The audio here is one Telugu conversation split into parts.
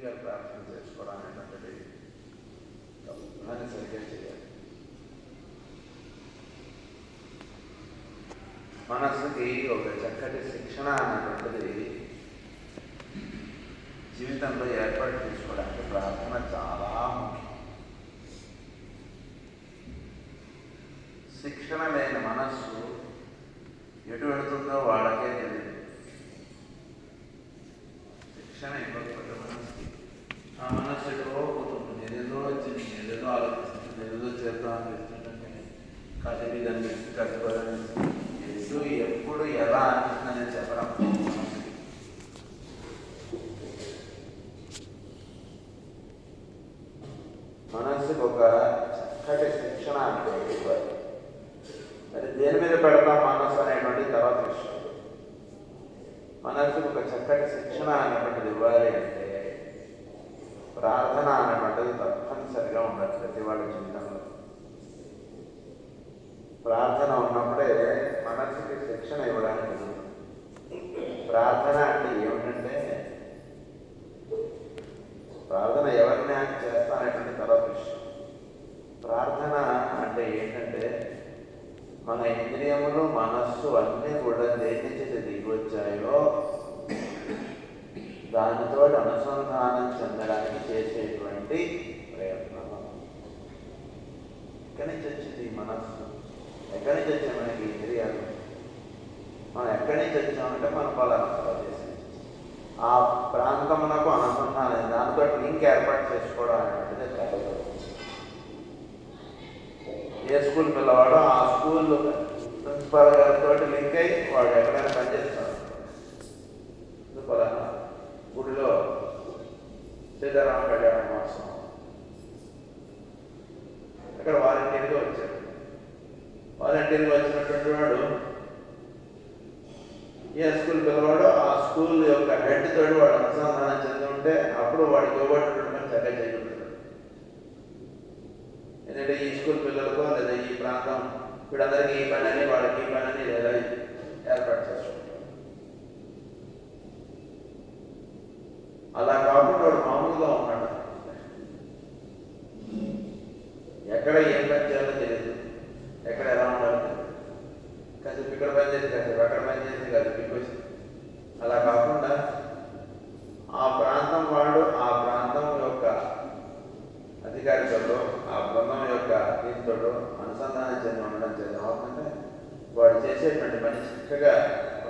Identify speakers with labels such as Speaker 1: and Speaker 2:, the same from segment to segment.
Speaker 1: ఇంద్రియాలు ప్రార్థన చేసుకోవడం అనేటువంటిది దాన్ని సరిగ్గా చేయాలి. మనస్సుకి ఒక చక్కటి శిక్షణ అనేటువంటిది జీవితంలో ఏర్పాటు చేసుకోవడానికి ప్రార్థన చాలా ముఖ్యం. శిక్షణ లేని మనస్సు ఎటు వెళుతుందో వాళ్ళకే తెలియదు. శిక్షణ ఇవ్వకపోతే మనస్సుకి ఆ మనస్సు ఎటో పోతుంది, ఏదేదో వచ్చింది, ఏదేదో ఆలోచిస్తుంది, ఏదేదో చేద్దాం అనిపిస్తుంటే కదిలి కనిపిస్తుంది, కట్టుకోవాలనిపిస్తుంది, ఎటు ఎప్పుడు ఎలా అనిపిస్తుందని చెప్పడం మనస్సుకి ఒక చక్కటి శిక్షణ అనేటువంటి ఇవ్వాలి. మరి దేని మీద పెడతాం మనస్సు అనేటువంటి తర్వాత విషయం. మనస్సుకు ఒక చక్కటి శిక్షణ అనేటువంటిది ఇవ్వాలి అంటే ప్రార్థన అనేటువంటిది తప్పనిసరిగా ఉండాలి ప్రతి వాళ్ళ జీవితంలో. ప్రార్థన ఉన్నప్పుడే మనస్సుకి శిక్షణ ఇవ్వడానికి ఉంది. ప్రార్థన అంటే ఏమిటంటే ప్రార్థన ఎవరిని చేస్తానటువంటి తర్వాత విషయం. ప్రార్థన అంటే ఏంటంటే మన ఇంద్రియములు మనస్సు అన్నీ కూడా దేని నుంచి దిగి వచ్చాయో దానితో అనుసంధానం చెందడానికి చేసేటువంటి ప్రయత్నం. ఎక్కడి నుంచి వచ్చింది మనస్సు? ఎక్కడి నుంచి వచ్చాయి మనకి ఇంద్రియాలు? మనం ఎక్కడి నుంచి వచ్చామంటే మన పలానా చేసి ఆ ప్రాంతమునకు అనుసంధానం దానితో లింక్ ఏర్పాటు చేసుకోవడం అనేటువంటిది చాలా. ఏ స్కూల్ పిల్లవాడో ఆ స్కూల్ ప్రిన్సిపాల్ గారితో లింక్ అయ్యి వాడు ఎక్కడైనా పనిచేస్తాడు. పలానా గుడిలో సీతారామ కళ్యాణ మహోత్సవం అక్కడ వాలంటీర్గా వచ్చాడు. వాలంటీర్గా వచ్చినటువంటి వాడు ఏ స్కూల్ పిల్లవాడో ఆ స్కూల్ యొక్క హెడ్ తోడు వాడు అనుసంధానం చెంది ఉంటే అప్పుడు వాడికి ఇవ్వబడినటువంటి పని చక్కగా చేయగలుగుతాడు. ఎందుకంటే ఈ స్కూల్ పిల్లలకో లేదా ఈ ప్రాంతం వీళ్ళందరికీ ఈ పని అని వాళ్ళకి ఈ పని అని లేదా ఏర్పాటు చేసుకుంటారు. అలా కాకుండా వాడు మామూలుగా ఉన్నాడు. ఎక్కడ ఏం పని చేయాలో తెలియదు, ఎక్కడ ఎలా ఉండాలో తెలియదు. కాసేపు ఇక్కడ పని చేసి కాసేపు అక్కడ పని చేసి కాసేపు ఇంకొచ్చి అలా కాకుండా ఆ ప్రాంతం వాడు ఆ ప్రాంతం యొక్క అధికారితో ఆ బృందం యొక్క దీంతో అనుసంధానం చెంది ఉండడం చేద్దాం అవుతుందంటే వాడు చేసేటువంటి పని చక్కగా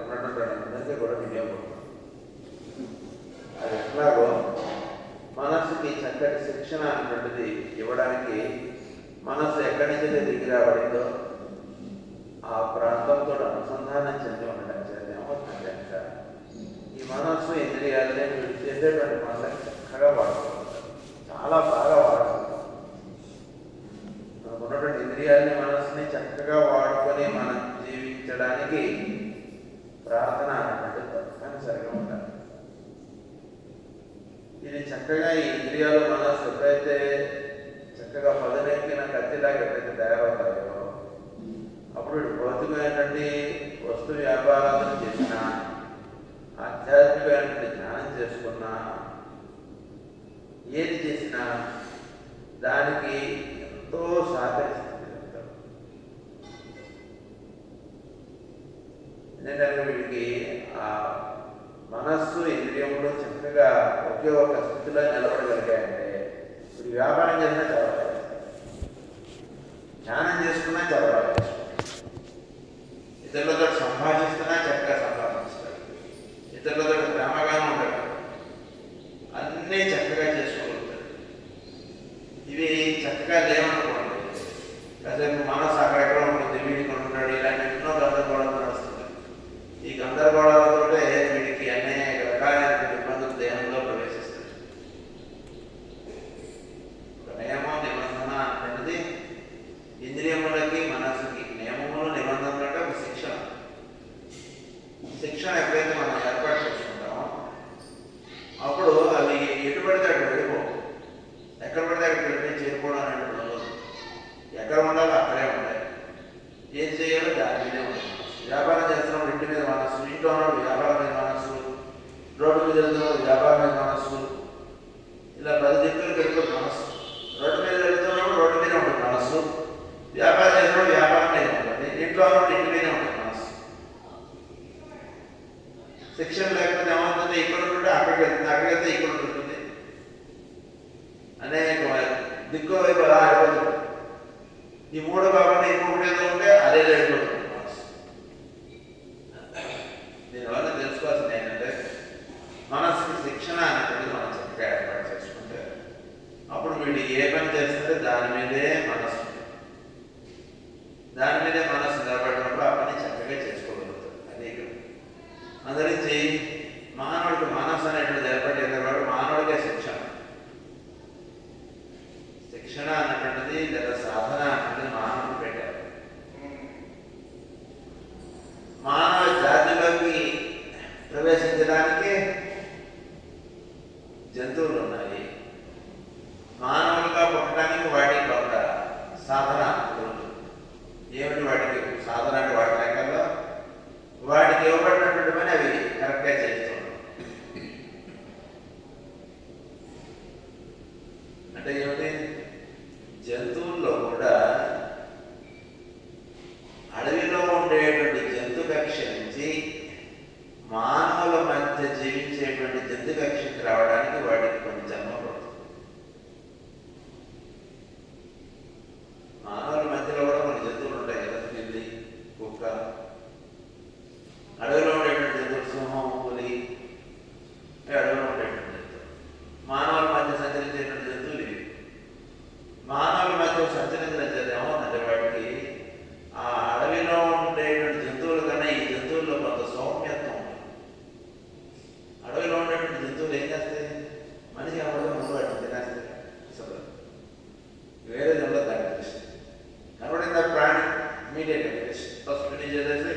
Speaker 1: ఉన్నటువంటి అందరికీ కూడా వినియోగపడుతుంది. అది ఎట్లాగో మనస్సుకి చక్కటి శిక్షణ అనేటువంటిది ఇవ్వడానికి మనస్సు ఎక్కడి నుంచి దిగి రాబడిందో ఆ ప్రాంతంతో అనుసంధానం చెంది ఉండడం చేద్దామో కనుక ఈ మనస్సు ఇంద్రియాలనే వీళ్ళు చేసేటువంటి పనులకు చక్కగా వాడుకుంటారు, చాలా బాగా వాడుకుంటాం. మనకు ఉన్నటువంటి ఇంద్రియాలని మనస్సుని చక్కగా వాడుకొని మనం జీవించడానికి ప్రార్థన అనేటువంటి తప్పనిసరిగా ఉండాలి. ఇది చక్కగా ఈ ఇంద్రియాలు మనస్సు ఎప్పుడైతే చక్కగా పదునెక్కిన కత్తిలాగా ఎప్పుడైతే తయారవుతాయో అప్పుడు భౌతికమైనటువంటి వస్తు వ్యాపారాలను చేసినా ఆధ్యాత్మికమైనటువంటి జ్ఞానం చేసుకున్నా ఏది చేసినా దానికి ఎంతో సహకరిస్తుంది. ఎందుకంటే వీడికి ఆ మనస్సు ఇంద్రియములు చక్కగా ఒకే ఒక స్థితిలో నిలబడగలిగాయంటే వీడు వ్యాపారం చేసినా చాలా బాగా చేస్తాడు, ధ్యానం చేసుకున్నా చాలా బాగా చేస్తాడు, ఇతరులతో సంభాషిస్తున్నా చక్కగా సంభాషిస్తాడు, ఇతరులతో ప్రేమగానే ఉంటాడు, అన్నీ చక్కగా చేసుకోగలుగుతాడు. ఇవి చక్కగా లేవనుకోండి కాసేపు మనసు అక్కడెక్కడ ఉంటుంది, వీడికి ఉంటున్నాడు, ఇలాంటి ఎన్నో గందరగోళాలు నడుస్తుంది. ఈ గందరగోళాలతోటే వీడికి అనేక రకాలైన ఇబ్బందులు దేహంలో ప్రవేశిస్తాయి. ఒక నియమం నిబంధన అనేటువంటిది ఇంద్రియములకి మనసుకి నియమములు నిబంధనలు అంటే ఒక శిక్షణ. శిక్షణ ఎప్పుడైతే మనం ఏర్పాటు చేసుకుంటామో అప్పుడు అవి ఎటు పడితే అక్కడ వెళ్ళిపోవు, ఎక్కడ పడితే అక్కడ వెళ్ళి చేరుకోవడం అనేది ఉండదు. ఎక్కడ ఉండాలో అక్కడే ఉంటాయి. దిక్కో వైపు అలా ఆడిపోతుంది. ఈ మూడు కాకుండా ఇంకొకటి ఏదో ఉంటే అదే వెళ్ళిపోతుంది మనసు. దీనివల్ల తెలుసుకోవాల్సింది ఏంటంటే మనసుకి శిక్షణ అనేటువంటిది మనం చక్కగా ఏర్పాటు చేసుకుంటే అప్పుడు వీడు ఏ పని చేస్తుంటే దాని మీదే మనసు, దాని మీదే మనసు నిలబడినప్పుడు ఆ పని చక్కగా చేసుకోగలుగుతాడు. అదే అందరించి మానవుడికి మనసు అనేటువంటిది ఏర్పడేది కాబట్టి మానవుడికే శిక్షణ. శిక్షణ అనేటువంటిది లేదా సాధన అనేది మానవుడికి పెట్టారు. మానవ జాతిలోకి ప్రవేశించడానికి జంతువులు ఉన్నాయి. మానవులుగా పుట్టడానికి వాటికి కొంత సాధన ఉంటుంది. ఏమిటి వాటికి సాధన అంటే వాటి లెక్కల్లో వాటికి ఇవ్వబడినటువంటి పని అవి కరెక్ట్గా చేస్తున్నాయి. అంటే ఏమిటి, జంతువుల్లో కూడా అడవిలో ఉండేటువంటి జంతు కక్ష నుంచి మానవుల మధ్య జీవించేటువంటి జంతు కక్షకి రావడానికి వాటికి కొన్ని జన్మ పడుతుంది. మానవుల మధ్యలో కూడా కొన్ని జంతువులు ఉంటాయి కదా, పిల్లి, కుక్క. అడవిలో ఉండేటువంటి జంతువులు సింహం, పులి, అడవిలో ఉండేటువంటి జంతువులు. మానవుల మధ్య సంచరించేటువంటి జంతువులు ఇవి. మానవుల మధ్య సంచరించిన ఏమవుతుందంటే వాటికి ఆ అడవిలో ఉండేటువంటి జంతువుల కన్నా ఈ జంతువుల్లో కొంత సౌమ్యత్వం ఉంటుంది. అడవిలో ఉండేటువంటి జంతువులు ఏం చేస్తాయి, మనిషి అవ్వడం ముందు వాటిని తినేస్తాయి. అసలు వేరే జంలో దాన్ని తెలిసి కనబడింది ఆ ప్రాణి ఇమీడియట్గా తెలిసి ఫస్ట్ ఫినిష్ చేసేసి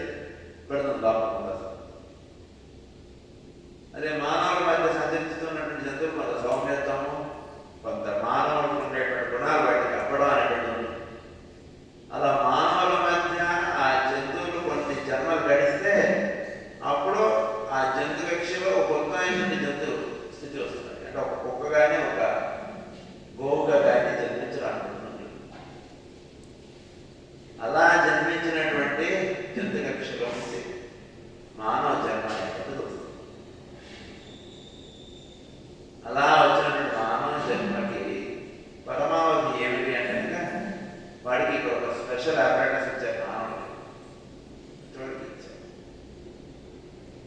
Speaker 1: పెడుతుంది లోపల. అదే మానవుల మధ్య సంచరిస్తున్నటువంటి జంతువులు కొంత సౌమ్యత్వము, కొంత మానవులకు ఉండేటువంటి గుణాలు వాటికి అవ్వడం అనేటువంటి ఉంది. అలా మానవుల మధ్య ఆ జంతువులు కొన్ని జన్మలు గడిస్తే అప్పుడు ఆ జంతు కక్షలో ఒక ఉత్తమైనటువంటి జంతు స్థితి వస్తుంది. అంటే ఒక కుక్క కానీ ఒక గోవుగా కానీ జన్మించాలనుకుంటున్నాను. అలా జన్మించినటువంటి జంతు కక్షలో ఉంది మానవ జన్మ అనేటువంటిది వస్తుంది. అలా వచ్చినటువంటి మానవ జన్మకి పరమావధి ఏమిటి అంటే వాడికి ఒక స్పెషల్ అపార్ట్మెంట్స్ ఇచ్చారు. మానవుడికి ఇచ్చారు.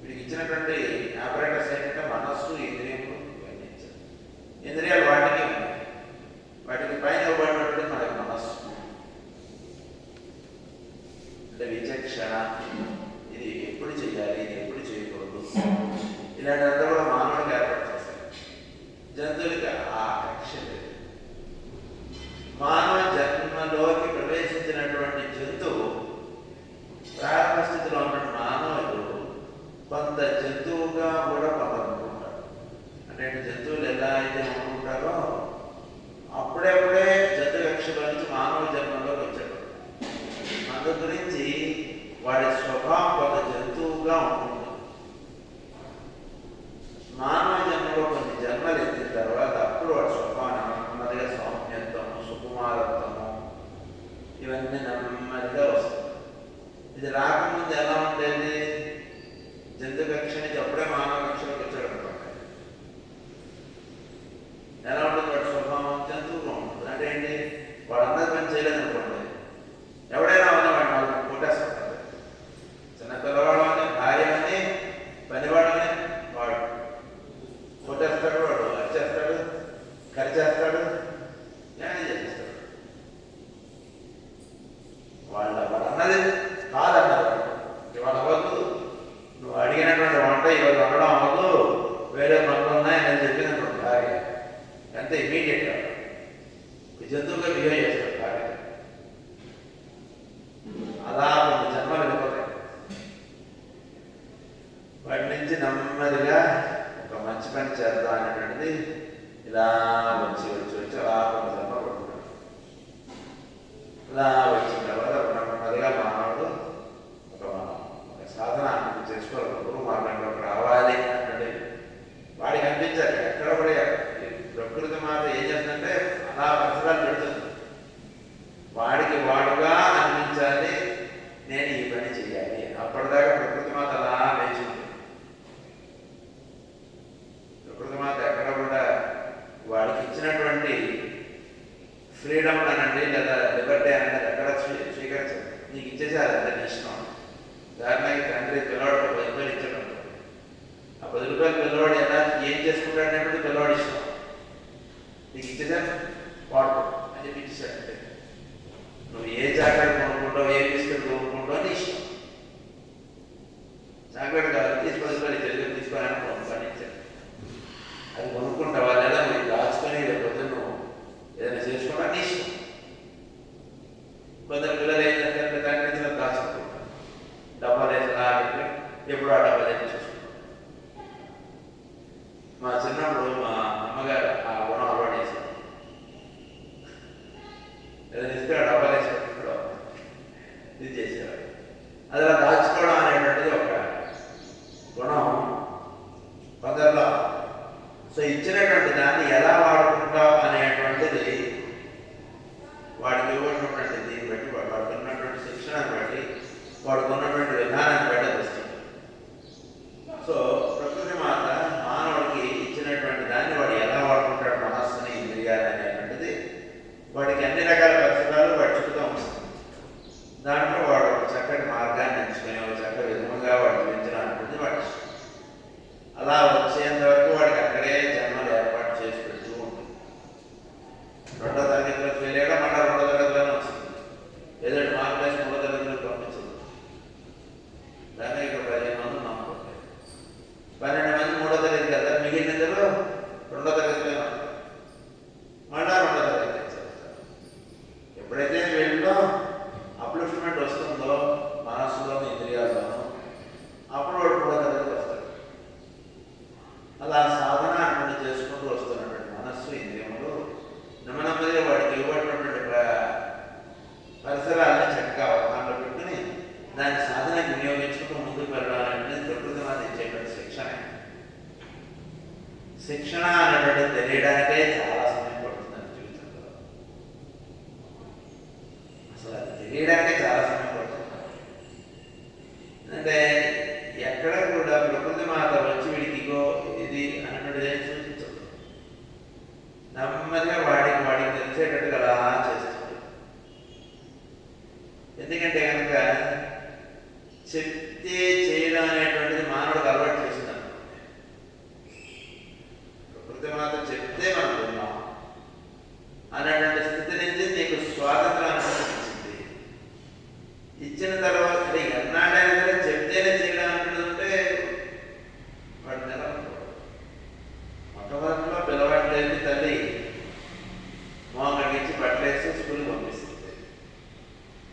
Speaker 1: వీడికి ఇచ్చినటువంటి ఆపరేటర్స్ ఏంటంటే మనస్సు, ఇంద్రియములు ఇవన్నీ ఇచ్చారు. ఇంద్రియాలు వాటికి ఉన్నాయి. వాటికి పైన ఇవ్వబడినటువంటి మనకి మనస్సు అంటే విచక్షణ, ఇది ఎప్పుడు చేయాలి, ఇది ఎప్పుడు చేయకూడదు, ఇలాంటిదంతా కూడా మానవుడికి ఏర్పాటు చేశారు. జంతువులకి ఆ కక్ష లేదు. మానవ జన్మలోకి ప్రవేశించినటువంటి జంతువు ప్రారంభ స్థితిలో ఉన్న మానవులు కొంత జంతువుగా కూడా కొంత అనుకుంటారు. అంటే జంతువులు ఎలా అయితే అనుకుంటారో అప్పుడప్పుడే జంతు కక్షలో నుంచి మానవ జన్మలోకి వచ్చాడు. అందు గురించి వాడి స్వభావం కొంత జంతువుగా ఉంటుంది. మానవ జన్మలో కొన్ని జన్మలు ఎత్తిన తర్వాత అప్పుడు వాడి స్వభావం నెమ్మదిగా సౌమ్యత్వము, సుకుమారత్వము ఇవన్నీ నెమ్మదిగా వస్తాయి. ఇది రాకముందు ఎలా ఉండేది, జంతు కక్ష నుంచి అప్పుడే మానవ కక్షలోకి వచ్చాడు అనుకోండి. ఎలా ఉంటుంది వాడి స్వభావం, జంతువుగా ఉంటుంది. అంటే ఏంటి, వాడు అందరి పని చేయలేదు అనుకోండి, ఎవడైనా ఉన్నా వాడిని వాళ్ళు కొట్టేస్తాడు. చిన్న పిల్లవాడు అని, భార్య అని, పనివాడు అని వాడు కొట్టేస్తాడు, వాడు అరిచేస్తాడు, కరిచేస్తాడు, న్యాయం చేస్తాడు. వాళ్ళ అన్నది కాదన్నారు, ఇవాళ అవ్వద్దు, నువ్వు అడిగినటువంటి వంట ఇవాళ వండడం అవ్వదు, వేరే పనులు ఉన్నాయి అని చెప్పినటువంటి భార్య ఎంత ఇమీడియట్గా జంతువుగా బిహేవ్ చేస్తాడు భార్య. అలా కొన్ని జన్మలు వెళ్ళిపోతాయి. వాటి నుంచి నెమ్మదిగా ఒక మంచి పని చేద్దాం అనేటువంటిది ఇలా వచ్చి వచ్చి వచ్చి అలా కొన్ని జన్మ పడుతున్నాడు. ఇలా వచ్చిన తర్వాత నెమ్మదిగా మానవుడు ఒక సాధన చేసుకోవాలి, గురువు మార్గంలోకి రావాలి అంటే వాడికి అనిపించాలి. ఎక్కడ కూడా ప్రకృతి మాత ఏం చేస్తుందంటే అలా పరిసరాలు పెడుతుంది. వాడికి వాడుగా అనిపించాలి, నేను ఈ పని చేయాలి. అప్పటిదాకా ప్రకృతి మాత అలా వేచి ఉంది. ప్రకృతి మాత ఎక్కడ కూడా వాడికి ఇచ్చినటువంటి నీకు ఇచ్చేసాను వాడుకో అని చెప్పి ఇచ్చేసాడంటే నువ్వు ఏ చాక్లెట్ కొనుక్కుంటావు, ఏ బిస్కెట్ కొనుక్కుంటావు అని ఇష్టం. చాక్లెట్ కాదు తీసుకొని తెలుగు తీసుకోవాలని కొనుక్కొనిచ్చాడు. అది కొనుక్కుంటావా లేదా నువ్వు దాచుకొని లేకపోతే నువ్వు ఏదైనా చేసుకోవడానికి ఇష్టం. కొందరు పిల్లలు ఏం చేస్తారు, దాని నుంచి దాచుకుంటారు, డబ్బాలు వేసి లాగట్టి ఎప్పుడు ఆ డబ్బా తెచ్చి చూసుకుంటాం. మా చిన్నప్పుడు మా అమ్మగారు ఆ గుణం అలవాటు చేశారు. ఏదైనా ఇస్తే ఆ డబ్బాలు వేసి పెట్టుకోవడం ఇది చేసేవారు. అది అలా దాచుకోవడం అనేటువంటిది ఒక గుణం కొందరిలో. సో ఇచ్చినటువంటి దాన్ని ఎలా వాడుకుంటావు అనేటువంటిది వాడికి ఇవ్వనటువంటి దీన్ని బట్టి వాడికి ఉన్నటువంటి శిక్షణను బట్టి వాడికి ఉన్నటువంటి విధానాన్ని బట్టి వస్తుంది. సో ప్రకృతి మాత మానవుడికి ఇచ్చినటువంటి దాన్ని వాడు ఎలా వాడుకుంటాడు, మనస్సుని ఇంద్రియాలు అనేటువంటిది వాడికి అన్ని రకాల పరిసరాలు వాడు చుట్టూ వస్తుంది. దాంట్లో వాడు ఒక చక్కటి మార్గాన్ని ఎంచుకొని ఒక చక్కటి విధంగా వాడు జీవించడానికి వాడు అలా వచ్చేంత వరకు వాడికి అక్కడే జన్మలు ఏర్పాటు చేసి పెడుతూ ఉంటుంది. 2వ తరగతిలో ఫెయిల్ అయ్యాక మళ్ళీ 2వ తరగతిలోనే వస్తుంది. ఏదో మార్కులు వేసి 3వ తరగతిలో పంపించదు. దాన్ని ఇక్కడ 15 మంది నమ్ముకుంటారు. 12 మంది 3వ తరగతికి వెళ్తారు, మిగిలిన ఇద్దరు 2వ తరగతిలో మళ్ళా 2వ తరగతి చదువుతారు. ఎప్పుడైతే వీళ్ళలో అప్లిఫ్ట్మెంట్ వస్తుందో మనస్సులోని ఇంద్రియాల్లోనూ అప్పుడు వాడు 3వ తరగతికి వస్తాడు. అలా సాధన అటువంటి చేసుకుంటూ వస్తున్నటువంటి మనస్సు ఇంద్రియములు నెమ్మదిగా వాడికి ఇవ్వబడినటువంటి పరిసరాలను చక్కగా అవగాహనలో పెట్టుకుని దాన్ని సాధనకి వినియోగించుకుంటూ ముందుకు వెళ్ళాలనేది ప్రకృతి మాత ఇచ్చేటువంటి శిక్షణ. శిక్షణ అనేటువంటి తెలియడానికే చాలా సమయం పడుతుందని జీవితంలో. అసలు అది తెలియడానికే చాలా సమయం పడుతుంది. అంటే ఎక్కడ కూడా ప్రకృతి మాత వచ్చి వీడికి ఇగో ఇది అన్నటువంటిది ఏం సూచించదు. నెమ్మదిగా వాడికి తెలిసేటట్టుగా అలా చేస్తుంది. ఎందుకంటే కనుక చెప్తే చేయడం అనేటువంటిది మానవుడికి అలవాటు చేసింది. ప్రకృతి మాత చెప్తే మనం విన్నాం అనేటువంటి స్థితి నుంచి నీకు స్వాతంత్రం ఇచ్చింది. ఇచ్చిన తర్వాత ఎన్నాడైనా సరే చెప్తేనే చేయడం అనేది ఉంటే వాడు నిలబడతాడు. మొట్టమొదటిలో పిల్లవాడిని తల్లి మోహం కడిగించి బట్టలేసి స్కూల్కి పంపిస్తుంది.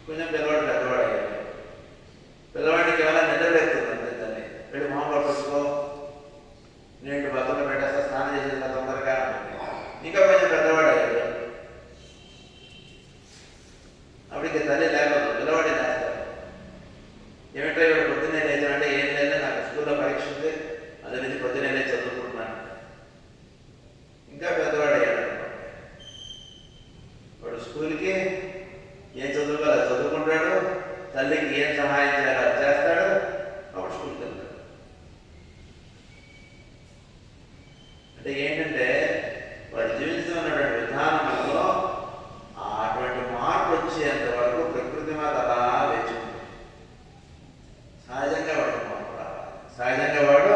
Speaker 1: కొంచెం పిల్లవాడు పెద్దవాడు అయ్యాడు. పిల్లవాడికి ఏమైనా నిద్రలేస్తుంది అంతే తల్లి, వీడు మోహం పట్టుకో, నేను బతులు పెట్టేస్తా, స్నానం చేసేస్తా తొందరగా. ఇంకా కొంచెం పెద్దవాడు అయ్యాడు. అప్పటికి తల్లి లేకపోతే పిల్లవాడే లేస్తాడు. ఏమిటో ఇవాడు పొద్దున్నే లేచామంటే ఏం లేదు, నాకు స్కూల్లో పరీక్ష ఉంది, అదే నుంచి పొద్దున్నే లేచి చదువుకుంటున్నాను. ఇంకా పెద్దవాడు అయ్యాడు. వాడు స్కూల్కి ఏం చదువుకోవాలి చదువుకుంటాడు, తల్లికి ఏం సహాయం చేయాలో అది చేస్తాడు, అప్పుడు స్కూల్కి వెళ్తాడు. అంటే ఏంటంటే వాడు జీవిస్తున్నటువంటి విధానంలో అటువంటి మార్పు వచ్చేంత వరకు ప్రకృతి మాత అలా వేచి ఉంటుంది. సహజంగా వాడు మార్పు రావాలి. సహజంగా వాడు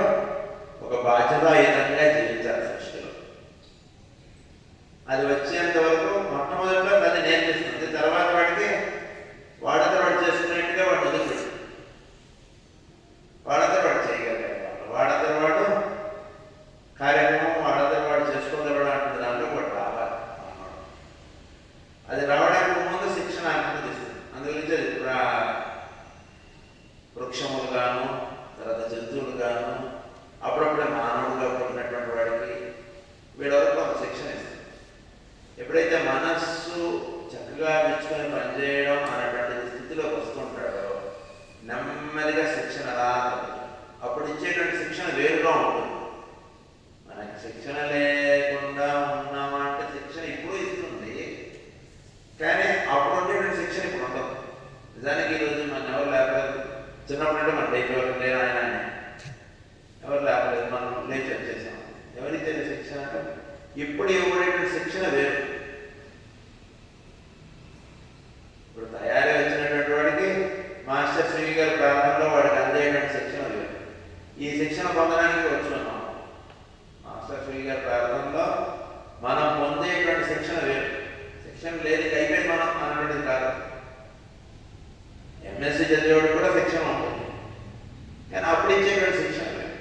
Speaker 1: ఒక బాధ్యతాయుతంగా జీవించాలి సృష్టిలో. అది వచ్చేంత వరకు మొట్టమొదటిలో అది నేర్పిస్తుంది. తర్వాత వాడికి వాడంతా వాడు చేసుకున్నట్టుగా వాడు వదిలిపెట్టు, వాడంతా వాడు చేయగలిగాడు. వాడంతా వాడు కార్యక్రమం వాడంతా వాడు చేసుకోగలడు అంటే దాంట్లో వాడు రావాలి. అది రావడానికి ముందు శిక్షణ అనుమతిస్తుంది. అందుగురించి అది వృక్షములు గాను, తర్వాత జంతువులు గాను, అప్పుడప్పుడే మానవుడుగా పుట్టినటువంటి వాడికి వీడవరకు కొంత శిక్షణ ఇస్తుంది. ఎప్పుడైతే మనస్సు చక్కగా మెచ్చుకొని పనిచేయడం అనేటువంటి స్థితిలోకి వస్తుంటాడో నెమ్మదిగా శిక్షణ అలా అప్పుడు ఇచ్చేటువంటి శిక్షణ వేరుగా ఉంటుంది. మనకి శిక్షణ లేకుండా ఉన్నామంటే శిక్షణ ఇప్పుడు ఇస్తుంది, కానీ అప్పుడు ఉండేటువంటి శిక్షణ ఇప్పుడు ఉండదు. నిజానికి ఈరోజు మన ఎవరు లేకపోతే చిన్నప్పుడు మన లేచి ఎవరు లేరు, ఆయన ఎవరు లేకపోలేదు, మనం లేచి వచ్చేసాం. ఎవరిచ్చేది శిక్షణ అంటే ఇప్పుడు ఇవ్వబడేటువంటి శిక్షణ వేరు. ఇప్పుడు తయారీ వచ్చినటువంటి వాడికి మాస్టర్ శ్రీ గారి ప్రాంతంలో వాడికి అందేటువంటి శిక్షణ వేరు. ఈ శిక్షణ పొందడానికి వచ్చి ఉన్నాం. మాస్టర్ శ్రీ గారి ప్రాంతంలో మనం పొందేటువంటి శిక్షణ లేదు అయిపోయింది మనం అన్నటువంటిది కాదు. ఎంఎస్సీ చదివేవాడు కూడా శిక్షణ ఉంటుంది, కానీ అప్పుడు ఇచ్చేటువంటి శిక్షణ లేదు.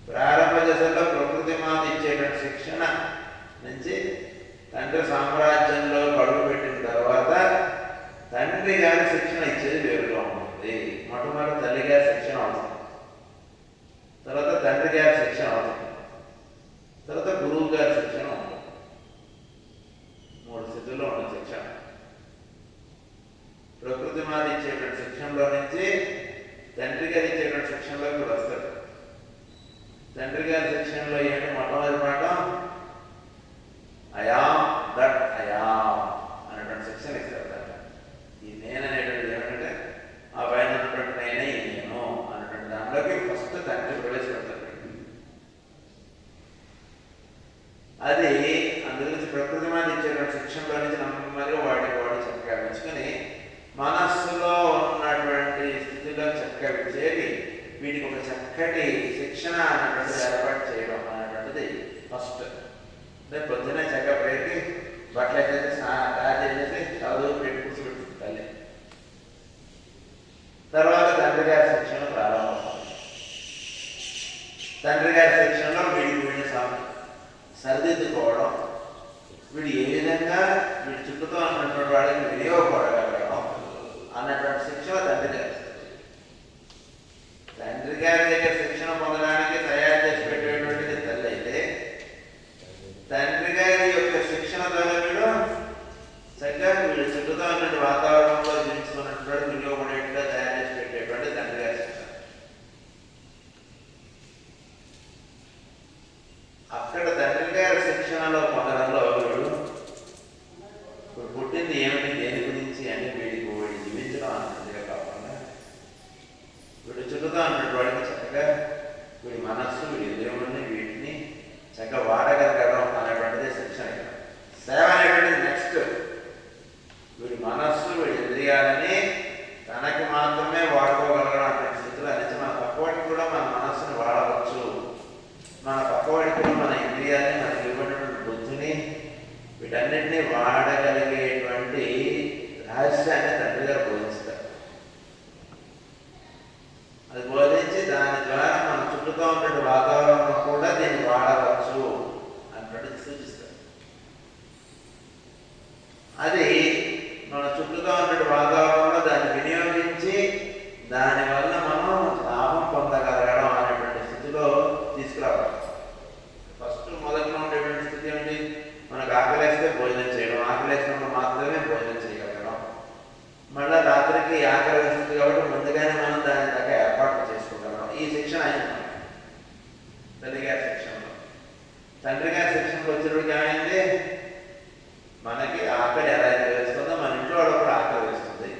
Speaker 1: ప్రారంభ దశలో ప్రకృతి మాత ఇచ్చేటువంటి శిక్షణ నుంచి తండ్రి సామ్రాజ్యంలో అడుగు పెట్టిన తర్వాత తండ్రి గారి శిక్షణ ఇచ్చేది వేరుగా ఉంటుంది. మొట్టమొదటి తల్లి గారి శిక్షణ అవుతుంది, తర్వాత తండ్రి గారి శిక్షణ అవుతుంది, తర్వాత గురువు గారి శిక్షణ ఉంటుంది. 3 స్థితుల్లో ఉన్న శిక్షణ. ప్రకృతి మాత ఇచ్చేటువంటి శిక్షణలో నుంచి తండ్రి గారు ఇచ్చేటువంటి శిక్షణలోకి వస్తాడు. తండ్రి గారి శిక్షణలో ఏంటి? మొట్టమొదటి పాఠం అయాం దట్ అయాం అనేటువంటి శిక్షణ ఇస్తారు. ఈ నేను అనేటువంటిది ఏమిటంటే ఆ పైన ఉన్నటువంటి నేనే ఈ నేను అనేటువంటి దాంట్లోకి ఫస్ట్ తండ్రి ప్రవేశపెడతాడు. అది అందుగురించి ప్రకృతి మాత ఇచ్చేటువంటి శిక్షణలో నుంచి నెమ్మదిగా వాడు చక్కగా పెంచుకొని మనస్సులో ఉన్నటువంటి స్థితిలో చక్కగా చేరి వీటికి ఒక చక్కటి శిక్షణ అనేటువంటిది ఏర్పాటు చేయడం అనేటువంటిది ఫస్ట్. అంటే పొద్దున్నే చక్కగా పెట్టి బట్టలు అయితే తయారు చేసేసి చదువు పెట్టి కూర్చోబెట్టుకుంటుంది తల్లి. తర్వాత తండ్రి గారి శిక్షణ ప్రారంభమవుతుంది. తండ్రి గారి శిక్షణలో వీడిని సరిదిద్దుకోవడం, వీడు ఏ విధంగా వీడి చుట్టూతో ఉన్నటువంటి వాడిని వినియోగపడగలగడం అన్నటువంటి శిక్షణ తండ్రి గారి దగ్గర శిక్షణ పొందడానికి తయారు చేసి పెట్టేటువంటిది తల్లి అయితే, తండ్రి గారి యొక్క శిక్షణ ద్వారా వీడు చక్కగా వీడి చుట్టూతో ఉన్నటువంటి వాతావరణంలో జీవించుకున్నటువంటి వినియోగపడేట్టుగా తయారు చేసి పెట్టేటువంటి తండ్రి గారి శిక్షణ. అక్కడ తండ్రి గారి శిక్షణలో పొందడంలో వీడు ఇప్పుడు పుట్టింది ఏమిటి, దేని గురించి అని వీడి జీవించడం అన్నట్టుగా కాకుండా వీడి చుట్టూతో అన్నట్టు వాడికి చక్కగా వీడి మనస్సు వీడి దేవుడిని వీటిని చక్కగా వాడగలగడం అనేటువంటిది శిక్షణ. సేవ అనేటువంటిది నెక్స్ట్. వీడి మనస్సు వీడి ఇంద్రియాలని తనకి మాత్రమే వాడుకోగలగడం అటువంటి స్థితిలో అనేది మన పక్కవాడికి కూడా మన మనస్సుని వాడవచ్చు, మన పక్కవాడికి కూడా మన ఇంద్రియాలని మనకి ఇవ్వటువంటి బుద్ధిని వీటన్నిటినీ వాడగలిగేటువంటి రహస్యాన్ని తండ్రి గారు బోధిస్తారు. అది బోధించి దాని ద్వారా మన చుట్టూతో ఉన్నటువంటి వాతావరణం కూడా దీన్ని వాడవచ్చు అన్నట్టు సూచిస్తారు. అది మన చుట్టూతో ఉన్నటువంటి వాతావరణంలో దాన్ని వినియోగించి దానివల్ల మనం లాభం పొందగలగడం అనేటువంటి స్థితిలో తీసుకురావాలి. ఫస్ట్ మొదట్లో ఉండేటువంటి స్థితి ఏమిటి? మనకు ఆకలేస్తే భోజనం చేయడం, ఆకలేసినప్పుడు మాత్రమే భోజనం చేయగలగడం. మళ్ళీ రాత్రికి ఆకలి వేస్తుంది కాబట్టి ముందుగానే మనం దాని దగ్గర ఏర్పాట్లు చేసుకోగలం. ఈ శిక్షణ అయింది తల్లి గారి శిక్షణలో. తండ్రి గారి శిక్షణలో వచ్చినప్పటికి ఏమైంది? మనకి ఆకలి ఎలా అయితే వేస్తుందో మన ఇంట్లో వాళ్ళకు కూడా ఆకలి వేస్తుంది.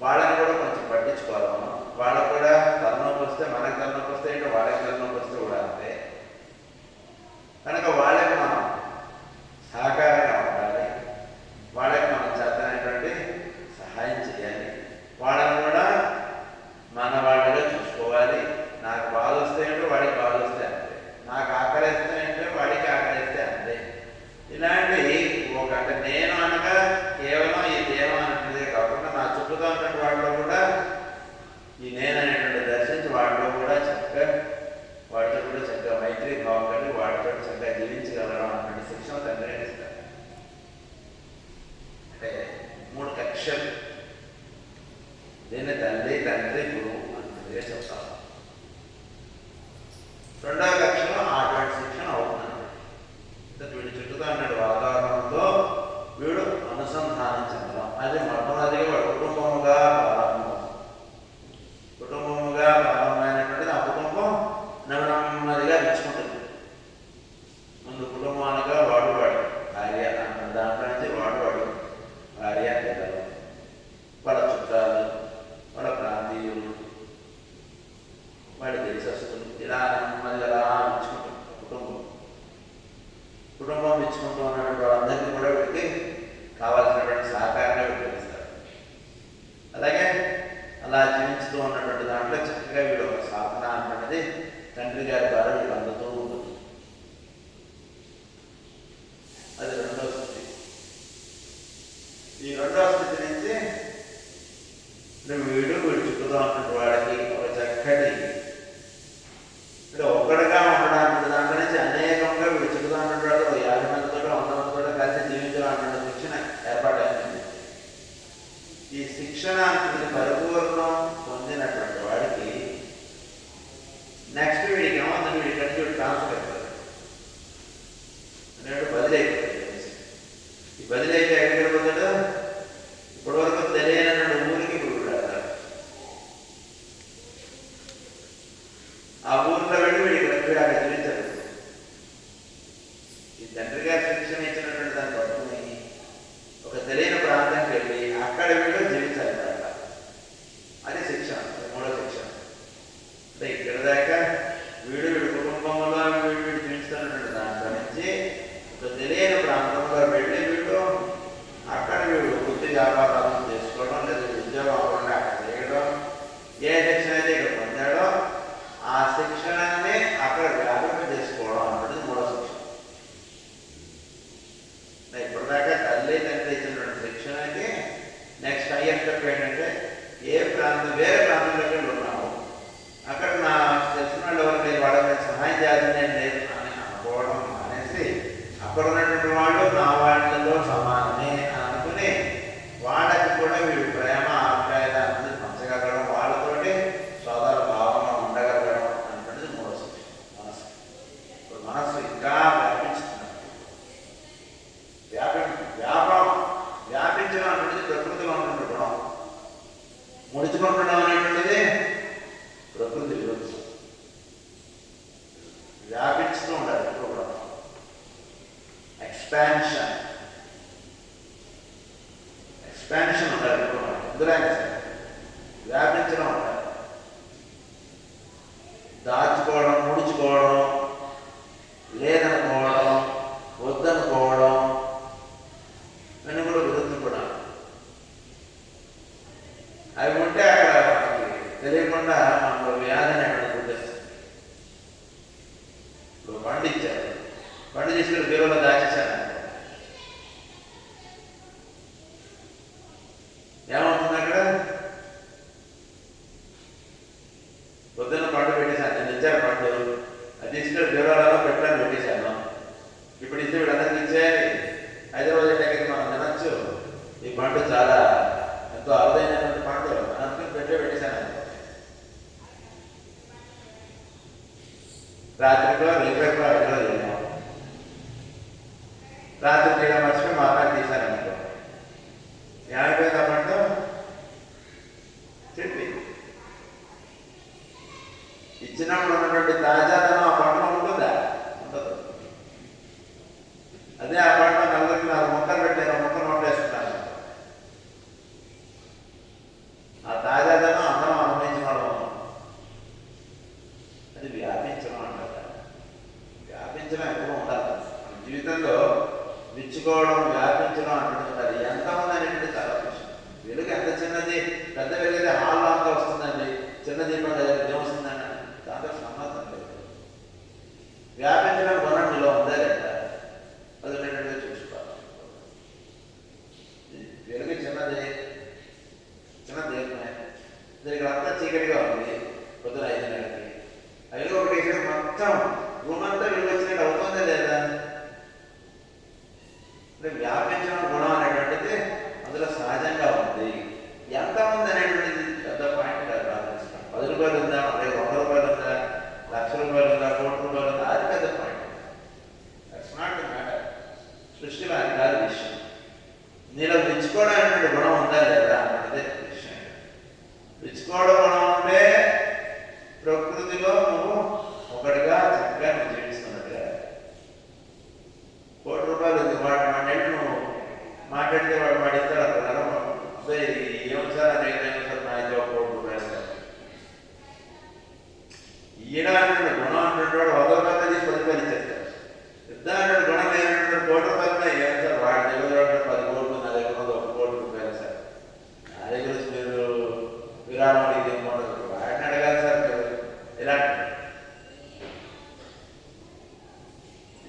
Speaker 1: వాళ్ళని కూడా కొంచెం పట్టించుకోవాలి మనం. వాళ్ళకు కూడా తలనొప్పి వస్తే మనకి తలనొప్పి వస్తే ఏంటో వాళ్ళకి తలనొప్పి వస్తే కూడా అంతే. కనుక వాళ్ళకి మనం సహకారంగా ఉండాలి, వాళ్ళకి మనం చేతనైనటువంటి సహాయం చేయాలి, వాళ్ళని కూడా మన వాళ్ళగా చూసుకోవాలి. నాకు బాధ వస్తే ఏంటో వాడికి బాధ వస్తే అంతే, నాకు ఆకలిస్తే ఏంటో వాడికి ఆకలిస్తే అంతే. ఇలాంటి ఒక అంటే నేను అనగా కేవలం ఈ దేవం అనేటువంటిదే కాకుండా నా చుట్టూతో ఉన్నటువంటి వాటిలో కూడా ఈ నేను అనేటువంటి దర్శించి వాటిలో కూడా చక్కగా వాటితో కూడా చక్కగా మైత్రి భావం కలిగి వాటితో చక్కగా జీవించగలడం అన్నటువంటి శిక్షణ తండ్రి ఇస్తారు. అంటే 3 కక్షలు. దీన్ని తల్లి తండ్రి గురువు అన్నట్టుగా చెప్తాను. రెండవ కక్షలో అటువంటి శిక్షణ అవుతున్నాను. వీడి చుట్టూతో అన్నట్టు వాతావరణంతో వీడు అనుసంధానం చెందడం. అది మొట్టమొదటిగా వాడు కుటుంబముగా ప్రారంభం. కుటుంబముగా ప్రారంభమైనటువంటిది ఆ కుటుంబం నెమ్మదిగా మెచ్చుకుంటుంది. ముందు కుటుంబం అనగా వాడు భార్య అన్న దాంట్లో నుంచి వాడు భార్య పిల్లలు, వాళ్ళ చుట్టాలు, వాళ్ళ ప్రాంతీయులు, వాడి దేశస్తులు, ఇలా నెమ్మదిగా మెచ్చుకుంటుంది కుటుంబం మెచ్చుకుంటూ ఉన్నటువంటి వాళ్ళందరినీ కూడా వీటికి కావాల్సినటువంటి సహకారంగా వినియోగిస్తారు. అలాగే అలా జీవించుతూ ఉన్నటువంటి దాంట్లో చక్కగా వీడు ఒక సాధన అన్నది తండ్రి గారి ద్వారా వీడు అందుతూ ఉంటుంది. అది రెండవ స్థితి. ఉంటాడు, 50 మందితో 100 మందితో కలిసి జీవించడం అన్న శిక్షణ ఏర్పాటైంది. ఈ శిక్షణ పరిపూర్ణం పొందినటువంటి వాడికి నెక్స్ట్ వీడికి ఏమవుతుంది, వీడి కంటే వీడు ట్రాన్స్ఫర్ అయిపోతుంది, అంటే బదిలీ అయిపోతుంది. ఈ బదిలీ అయితే ఎక్కడికి వెళ్ళిపోతాడు, ఇప్పటి వరకు తెలియనటువంటి ఊరికి ఇప్పుడు వెళ్తాడు. ఆ ఊరిలో వెళ్ళి వీడు అక్కడ జీవించాడు. ఈ తండ్రి గారి శిక్షణ ఇచ్చినటువంటి దాన్ని పట్టుకుని ఒక తెలియని ప్రాంతానికి వెళ్ళి అక్కడ వీడు జీవించాలి. అది శిక్షణ, మూడో శిక్షణ. అంటే ఇక్కడ దాకా వీడు కుటుంబంలో వీడు జీవిస్తున్నటువంటి దాంట్లో నుంచి ఒక తెలియని ప్రాంతంలో వెళ్ళి వీడు అక్కడ వీడు వృత్తి వ్యాపారాలను చేసుకోవడం, లేదా ఉద్యోగం అవ్వకుండా అక్కడ చేయడం, ఏ శిక్షణ అయితే ఇక్కడ పొందాడో ఆ శిక్షణని అక్కడ వ్యాపకం చేసుకోవడం అన్నది మూడో శిక్షణ. ఇప్పటిదాకా తల్లి తండ్రి ఇచ్చినటువంటి శిక్షణకి నెక్స్ట్ హయ్యర్ స్టెప్ ఏంటంటే వేరే ప్రాంతంలోకి ఉన్నాము, అక్కడ నా తెలిసిన వాళ్ళు ఎవరు లేదు, వాళ్ళకి సహాయం చేయాలని లేదు అని అనుకోవడం అనేసి అక్కడ ఉన్నటువంటి వాళ్ళు నా వాళ్ళతో సమానమే అని అనుకుని వాళ్ళకి కూడా వీడు ప్రేమ ఆప్యాయత అన్నది పంచగలగడం, వాళ్ళతోటి సోదర భావంగా ఉండగలగడం అన్నటువంటిది మూడో శిక్షణ. మనసు ఇప్పుడు మనసు ఇంకా వ్యాపించడం అన్నది ప్రకృతిలో ఉన్నటువంటి గుణం. ముడుచుకుంటున్నాం అనేటువంటిది ప్రకృతి విరుద్ధం. వ్యాపించుతూ ఉండాలి ఎప్పుడు కూడా. ఎక్స్పాన్షన్ ఉండాలి ఎప్పుడు కూడా. ఎందుకంటే వ్యాపించడం ఉండాలి. దాచుకోవడం, ముడుచుకోవడం, లేదనుకోవడం, వద్దనుకోవడం అని కూడా విరుద్ధం కూడా. అవి ఉంటే అక్కడ తెలియకుండా మనకు వ్యాధి అనేటువంటి గుర్తిస్తుంది. ఇప్పుడు పండు ఇచ్చారు, పండు తీసుకెళ్ళి బీరువాలో దాచేశాను, ఏమవుతుంది అక్కడ? పొద్దున్న పండు పెట్టేశాను, నేను ఇచ్చాను పండు, అది తీసుకెళ్ళి బీరువాలలో పెట్టాను, పెట్టేశాను. ఇప్పుడు ఇస్తే వీళ్ళందరికీ ఇచ్చేయాలి, హైదరాబాద్ దగ్గరికి మనం తినచ్చు, ఈ పండు చాలా ఎంతో అరుదైనటువంటి పండు అని అనుకుని పెట్టేశాను. రాత్రిలో రేపు వెళ్ళాము, రాత్రి తీయడం మర్చిపోయి మా అమ్మాయి తీశాను అనుకో, ఏమైపోయింది ఆ పండు? చెప్పి ఇచ్చినప్పుడు ఉన్నటువంటి తాజాదనం ఆ పండులో ఉంటుందా? ఉండదు. అదే ఆ పండు నలుగురికి 4 ముక్కలు పెట్టాను, ముక్కలు నోటేస్తున్నాను, ఆ తాజాదనం అందరం అనుభవించడం. అది వ్యాపించడం అంటారు. వ్యాపించడం ఎప్పుడూ ఉండాలి మన జీవితంలో. విచ్చుకోవడం, వ్యాపించడం అంటుంటారు. ఎంతమంది అనేటువంటి చాలా విషయం. వెలుగు ఎంత చిన్నది, పెద్ద వెలుగు హాల్లో అంతా వస్తుందండి, చిన్న దీపం ఏమొస్తుందండి, దాంతో సంబంధం లేదు. వ్యాపించడం గుణం మీలో ఉందా లేదా, అది ఉన్నట్టుగా చూసుకోవాలి. వెలుగు చిన్న దీపమే, దీనికి అంతా చీకటిగా ఉంది, పొద్దున 5 గంటలకి 5:01 మొత్తం రూమ్ అంతా వెలుగు వచ్చినట్టు అవుతుందా లేదా? అంటే వ్యాపించడం గుణం అనేటువంటిది అందులో సహజంగా ఉంది. ఎంతమంది అనేటువంటిది పెద్ద పాయింట్ కాదు. 10 రూపాయలు ఉందా, 100 రూపాయలు ఉందా, 1,00,000 రూపాయలు ఉందా, 1,00,00,000 రూపాయలు ఉందా, అది పెద్ద point. That's not the matter. సృష్టిలో అది కాదు విషయం. నీలో విచ్చుకోవడం అనేటువంటి గుణం ఉందా లేదా అన్నదే విషయం. విచ్చుకోవడం గుణం ఉంటే ప్రకృతిలో నువ్వు ఒకటిగా చక్కగా నువ్వు జీవిస్తున్నట్టుగా. 1,00,00,000 రూపాయలు ఉంది, వాడినట్టు నువ్వు మాట్లాడితే వాడు ఇస్తాడు అంటున్నారు. ఏమి సార్ అని సార్ నా 1,00,00,000 రూపాయలు సార్ ఈయన గుణం అంటున్నాడు. 100 రూపాయలు తీసి 10 రూపాయలు ఇచ్చేస్తారు. ఇద్దాడు గుణం లేనటువంటి 1,00,00,000 రూపాయలు ఏం సార్ వాడి దగ్గర 10 కోట్లు, నా దగ్గర 1,00,00,000 రూపాయలు సార్, నా దగ్గర మీరు విరాళం అడిగి వాడిని అడగాలి సార్ మీరు ఇలాంటి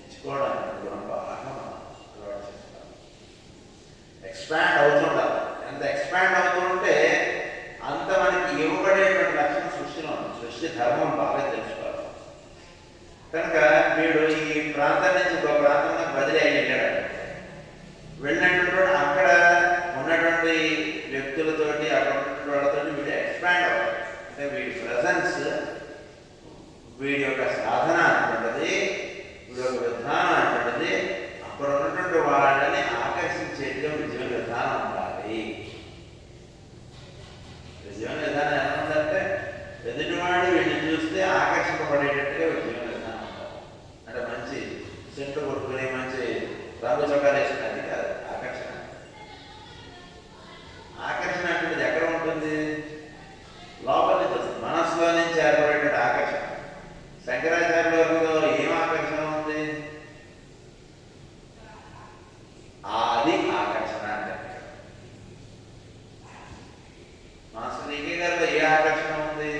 Speaker 1: ఇచ్చుకోవడం గుణం బాగా అలవాటు చేస్తాం. ఎక్స్పాండ్ అవుతుంటారు. ఎంత ఎక్స్పాండ్ అవుతుంటే అంత మనకి ఇవ్వబడేటువంటి లక్షణం సృష్టిలో ఉంది. సృష్టి ధర్మం బాగా తెలుసుకోవాలి. కనుక వీడు ఈ ప్రాంతం నుంచి ఇంకో ప్రాంతంలో బదిలీ అయ్యి వెళ్ళాడు. వెళ్ళినటువంటి అక్కడ ఉన్నటువంటి వ్యక్తులతోటి, అక్కడ ఉన్నటువంటి వాళ్ళతో వీడు ఎక్స్పాండ్ అవ్వాలి. అంటే వీడి ప్రజెన్స్, వీడి యొక్క సాధన అంటుంటుంది, వీడి యొక్క విధానం అంటుంటుంది, అక్కడ ఉన్నటువంటి వాళ్ళని ఆకర్షించేట్టుగా విజయ విధానం ఉండాలి. విజయ విధానం ఎలా ఉందంటే ఎదుటివాడు వీడిని చూస్తే ఆకర్షింపబడేటట్టుగా విజయ విధానం ఉండాలి. అంటే మంచి సెంటు కొట్టుకుని మంచి రంగు చొక్కాలు వేసినది కాదు ఆకర్షణ. ఆకర్షణ అంటే ఎక్కడ ఉంటుంది? లోపల నుంచి వస్తుంది, మనస్సులో నుంచి ఏర్పడేటువంటి ఆకర్షణ. శంకరాచార్య వరకు ఏం ఆకర్షణ ఉంది? అది ఆకర్షణ అంటే. మాస్టర్ నీకే గారిలో ఏ ఆకర్షణ ఉంది?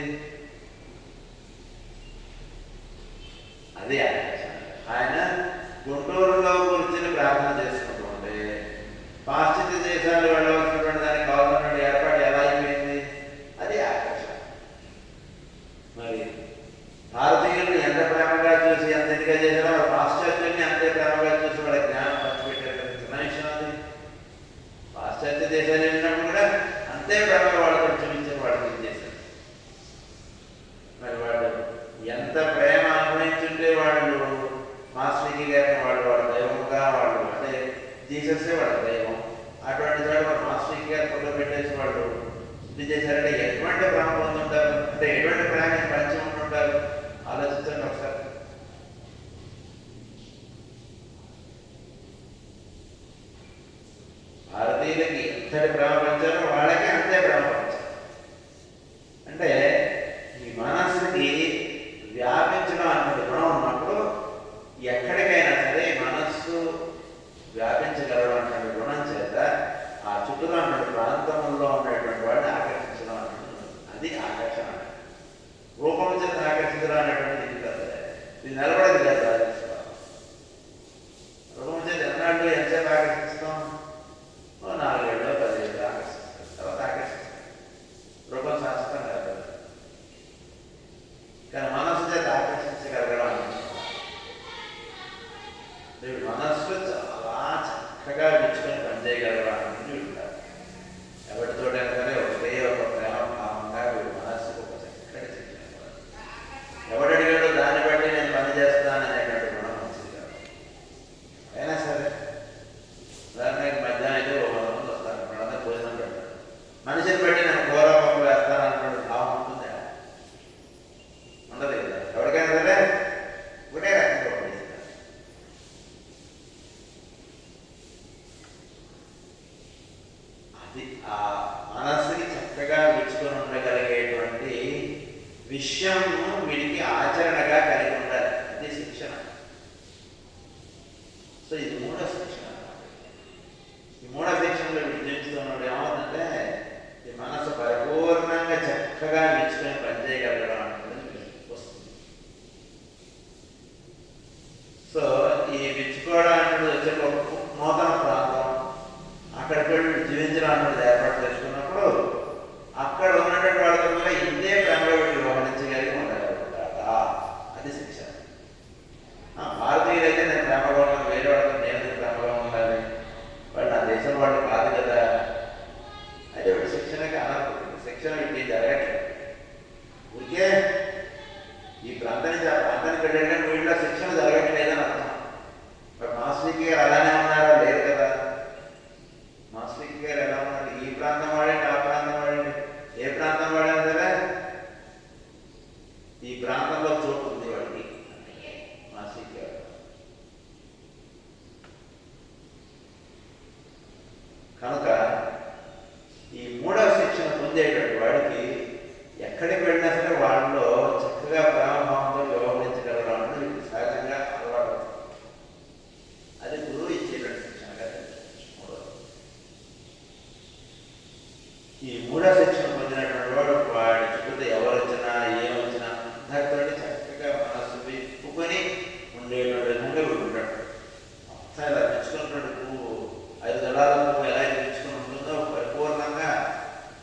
Speaker 1: అది ఆకర్షణ. ఆయన గుంటూరులో కూర్చొని ప్రార్థన చేసుకుంటుంటే పాశ్చాత్య దేశాలు వెళ్ళవలసినటువంటి దానికి కావాల్సినటువంటి ఏర్పాటు ఎలా అయిపోయింది? అది ఆకర్షణ. మరి భారతీయుల్ని ఎంత ప్రేమగా చూసి ఎంత ఇదిగా చేశారో పాశ్చాత్యుల్ని అంతే ప్రేమగా చూసి వాళ్ళ జ్ఞానం పంచిపెట్టారు. చిన్న విషయం అది. పాశ్చాత్య దేశాలు వెళ్ళినప్పుడు కూడా అంతే ప్రేమగా వాళ్ళతో చూపించారు, వాళ్ళకి చేశారు. మరి వాళ్ళు ఎంత ప్రేమ అనుభవించుంటే వాళ్ళు మాస్టర్కి గారిని వాళ్ళు వాళ్ళ దైవంగా, వాళ్ళు అంటే జీసస్సే వాళ్ళ దైవం. అటువంటి చోట వాళ్ళు మాస్టర్కి గారి ఫోటో పెట్టేసి వాళ్ళు ఇది చేశారంటే ఎటువంటి ప్రేమ పొందుంటారు? అంటే ఎటువంటి ప్రేమ పంచి ఉంటుంటారు? ఆలోచించండి ఒకసారి. భారతీయులకి ఎంతటి ప్రేమ పంచారో వాళ్ళకి అంతే ప్రేమ పంచారు. అంటే ఈ మనస్సుకి వ్యాపించడం అన్నది గుణం ఉన్నప్పుడు ఎక్కడికైనా సరే మనస్సు వ్యాపించగలడం అన్నటువంటి గుణం చేత ఆ చుట్టూ ఉన్న ప్రాంతంలో ఉండేటువంటి వాడిని ఆకర్షించడం అన్నది అది ఆకర్షణ. రూపం చేత ఆకర్షించడం అనేటువంటిది ఇది కదా, ఇది నిలబడేది కదా. రూపం చేత ఎన్నాళ్ళు ఎంతసేపు ఆకర్షిస్తాం? 4 ఏళ్ళు 10 ఏళ్ళు ఆకర్షిస్తాం, తర్వాత ఆకర్షిస్తాం. రూపం శాశ్వతం కాదు. కానీ మనస్సు చేత ఆకర్షించగలగడం వీడు మనస్సు చాలా చక్కగా విచ్చుకొని పనిచేయగలగడం అనేది ఉంటారు. ఎవరితోటైనా సరే ఒకే ఒక ప్రేమ భావంగా వీడు మనస్సుకు ఒక చక్కటి శిక్షణ. ఎవడు అడిగాడో దాన్ని బట్టి నేను పని చేస్తాను అనేటువంటి గుణం మంచిది కాదు. అయినా సరే ఉదాహరణకి మధ్యాహ్నం అయితే 100 మంది వస్తారు, వాళ్ళందరూ భోజనం పెడతారు. మనిషిని బట్టి నేను కూర పప్పు వేస్తాను అన్నటువంటి భావం ఉంటుందా? ఉండదు కదా. ఎవరికైనా సరే ఒకటే రకంగా పంపిస్తారు. అది ఆ మనస్సుకి చక్కగా విచ్చుకొని ఉండగలిగేటువంటి విషయం వీడికి ఆచరణగా కలిగి ఉండాలి. అది శిక్షణ. సో ఇది 3వ శిక్షణ. ఈ 3వ శిక్షణలో విజయిస్తున్నాడు ఏమవుతుందంటే ఈ మనసు పరిపూర్ణంగా చక్కగా విచ్చుకొని పనిచేయగలగడం అనేది వస్తుంది. సో ఈ విచ్చుకోవడం అనేది వచ్చే ఒక నూతన ప్రాంతం, అక్కడికి వెళ్ళి జీవించడం అనేది ఏర్పాటు చేసుకున్నప్పుడు అక్కడ ఉన్నటువంటి వాళ్ళతో కూడా ఇంతే ప్రేమలో వ్యవహరించగలిగి ఉండగలుగుతాడా? అది శిక్షణ. భారతీయులైతే నేను ప్రేమగా ఉన్నాను, వేరే వాళ్ళతో నేను ప్రేమగా ఉండాలి, వాళ్ళు నా దేశం వాళ్ళు కాదు కదా. అయితే ఇప్పుడు శిక్షణకి అనర్థం. శిక్షణ వీటికి జరగట్లేదు. ఊరికే ఈ ప్రాంతం నుంచి ఆ ప్రాంతానికి వెళ్ళాక వీళ్ళ శిక్షణ జరగట్లేదని అర్థం. మరి మాస్టర్కి గారు అలానే ఉన్నారా? లేదు కదా. మాస్టర్కి గారు ఎలా ఉన్నారు? ఈ ప్రాంతం వాడండి, ఆ ప్రాంతం వాడండి, ఏ ప్రాంతం వాడైనా సరే ఈ ప్రాంతంలో చోటు ఉంది వాడికి. మాస్టర్కి గారు కనుక ఈ 3వ శిక్షణ పొందేటువంటి వాడికి ఎక్కడికి వెళ్ళినా సరే వాళ్ళలో చక్కగా ప్రేమభావంతో వ్యవహరించగలడం అనేది సహజంగా అలవాటు. అది గురువు ఇచ్చేటువంటి శిక్షణగా ఈ 3వ శిక్షణ పొందినటువంటి వాడు వాడి చుట్టూ ఎవరు వచ్చినా ఏమొచ్చినా అందరితోటి చక్కగా మనస్సు విప్పుకొని ఉండేటువంటి విధంగా వీడు ఉంటాడు. ఇలా తెచ్చుకున్నటువంటి పువ్వు 5 దళాల పువ్వు ఎలా తెచ్చుకుని ఉంటుందో పరిపూర్ణంగా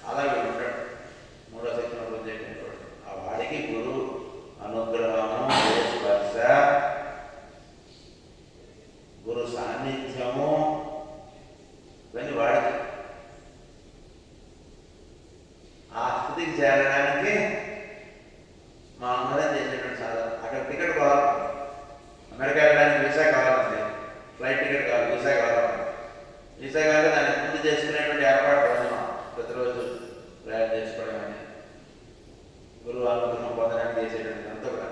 Speaker 1: అలా వీడు ఉంటాడు. 3వ శిక్షణ పొందేటువంటి వాడు ఆ వాడికి గురువు అనుగ్రహము, స్పర్శ గురు సాన్నిధ్యము ఇవన్నీ వాడికి ఆ స్థితికి చేరడానికి మా అమ్మదే చేసేటువంటి సాధన. అక్కడ టికెట్ కావాలి, అమెరికా వెళ్ళడానికి వీసా కావాలండి, ఫ్లైట్ టికెట్ కావాలి, వీసా కావాలి. వీసా కావాలి, దాన్ని ముందు చేసుకునేటువంటి ఏర్పాటు ప్రతిరోజు ప్రయాణం చేసుకోవడం అని గురువు అనుగ్రహం పొందడానికి చేసేటువంటి అంతా కూడా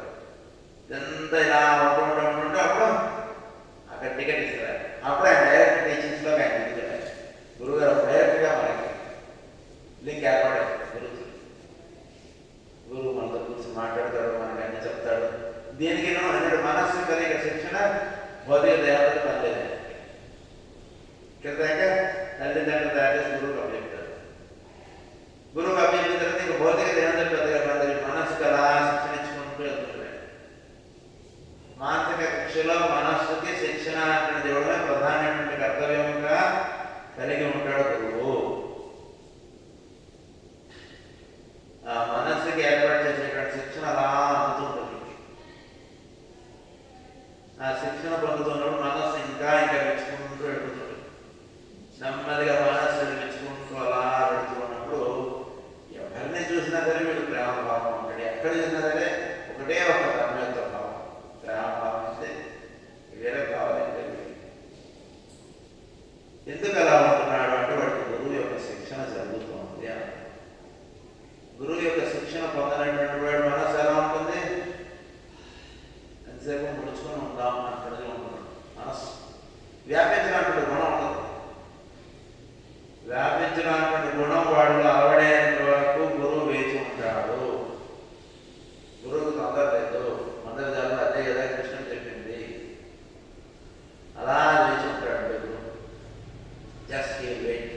Speaker 1: ఇదంతా ఇలా ఉంటుంటే అప్పుడు అక్కడ టికెట్ ఇస్తారు. అప్పుడు ఆయన డైరెక్ట్ టీచింగ్స్లోకి ఆయన దిగుతాడు. గురువు గారు డైరెక్ట్గా మనకి లింక్ ఏర్పడారు. గురువు మనతో కూర్చొని మాట్లాడతాడు, మనకి అన్ని చెప్తాడు. దీనికి అన్నట్టు మనస్సు కలిగే శిక్షణ భౌతిక దేవతలు పనిలేదు. ఇక్కడ దాకా తల్లిదండ్రులు తయారు చేసి గురువుకి అప్పచెప్తాడు. గురువుకి అప్పచెప్పిన తర్వాత ఇంకా భౌతిక దేవతలు పెద్దగా పడతాయి. మనస్సుకు అలా శిక్షణ ఇచ్చుకుంటూ వెళ్తుంటాడు. మానసిక కక్షలో మనస్సుకి శిక్షణ అనేది ఇవ్వడమే ప్రధానమైనటువంటి కర్తవ్యంగా కలిగి ఉంటాడు గురువు. ఆ మనస్సుకి ఏర్పాటు చేసేటువంటి శిక్షణ అలా అందుతుంటుంది. ఆ శిక్షణ పొందుతున్నప్పుడు మనస్సు ఇంకా మెచ్చుకుంటూ వెళ్తుంది. నెమ్మదిగా మనస్సు మెచ్చుకుంటూ అలా వెళుతూ ఉన్నప్పుడు ఎవరిని చూసినా సరే వీడు ప్రేమ భావం ఉంటాడు. ఎక్కడ చూసినా సరే ఒకటే ఒక బ్రహ్మత్వ భావం, ప్రేమ భావం అంటే వేరే కావాలంటే ఎందుకు అలా ఉంటున్నాడు అంటే వాడికి గురువు యొక్క శిక్షణ జరుగుతుంది. గురువు యొక్క శిక్షణ పొందనటువంటి వాడు మనసు ఎలా ఉంటుంది? ఎంతసేపు ముడుచుకొని ఉంటాం అన్నట్టుగా ఉంటున్నాడు. మనసు వ్యాపించినటువంటి గుణం ఉండదు. వ్యాపించినటువంటి గుణం వాడు అలవడేంత వరకు గురువు వేచి ఉంటాడు. గురువుకు తొందర లేదు. మొదటి దాంట్లో అదే కదా కృష్ణుడు చెప్పింది. అలా వేచి ఉంటాడు గురువు. Just wait.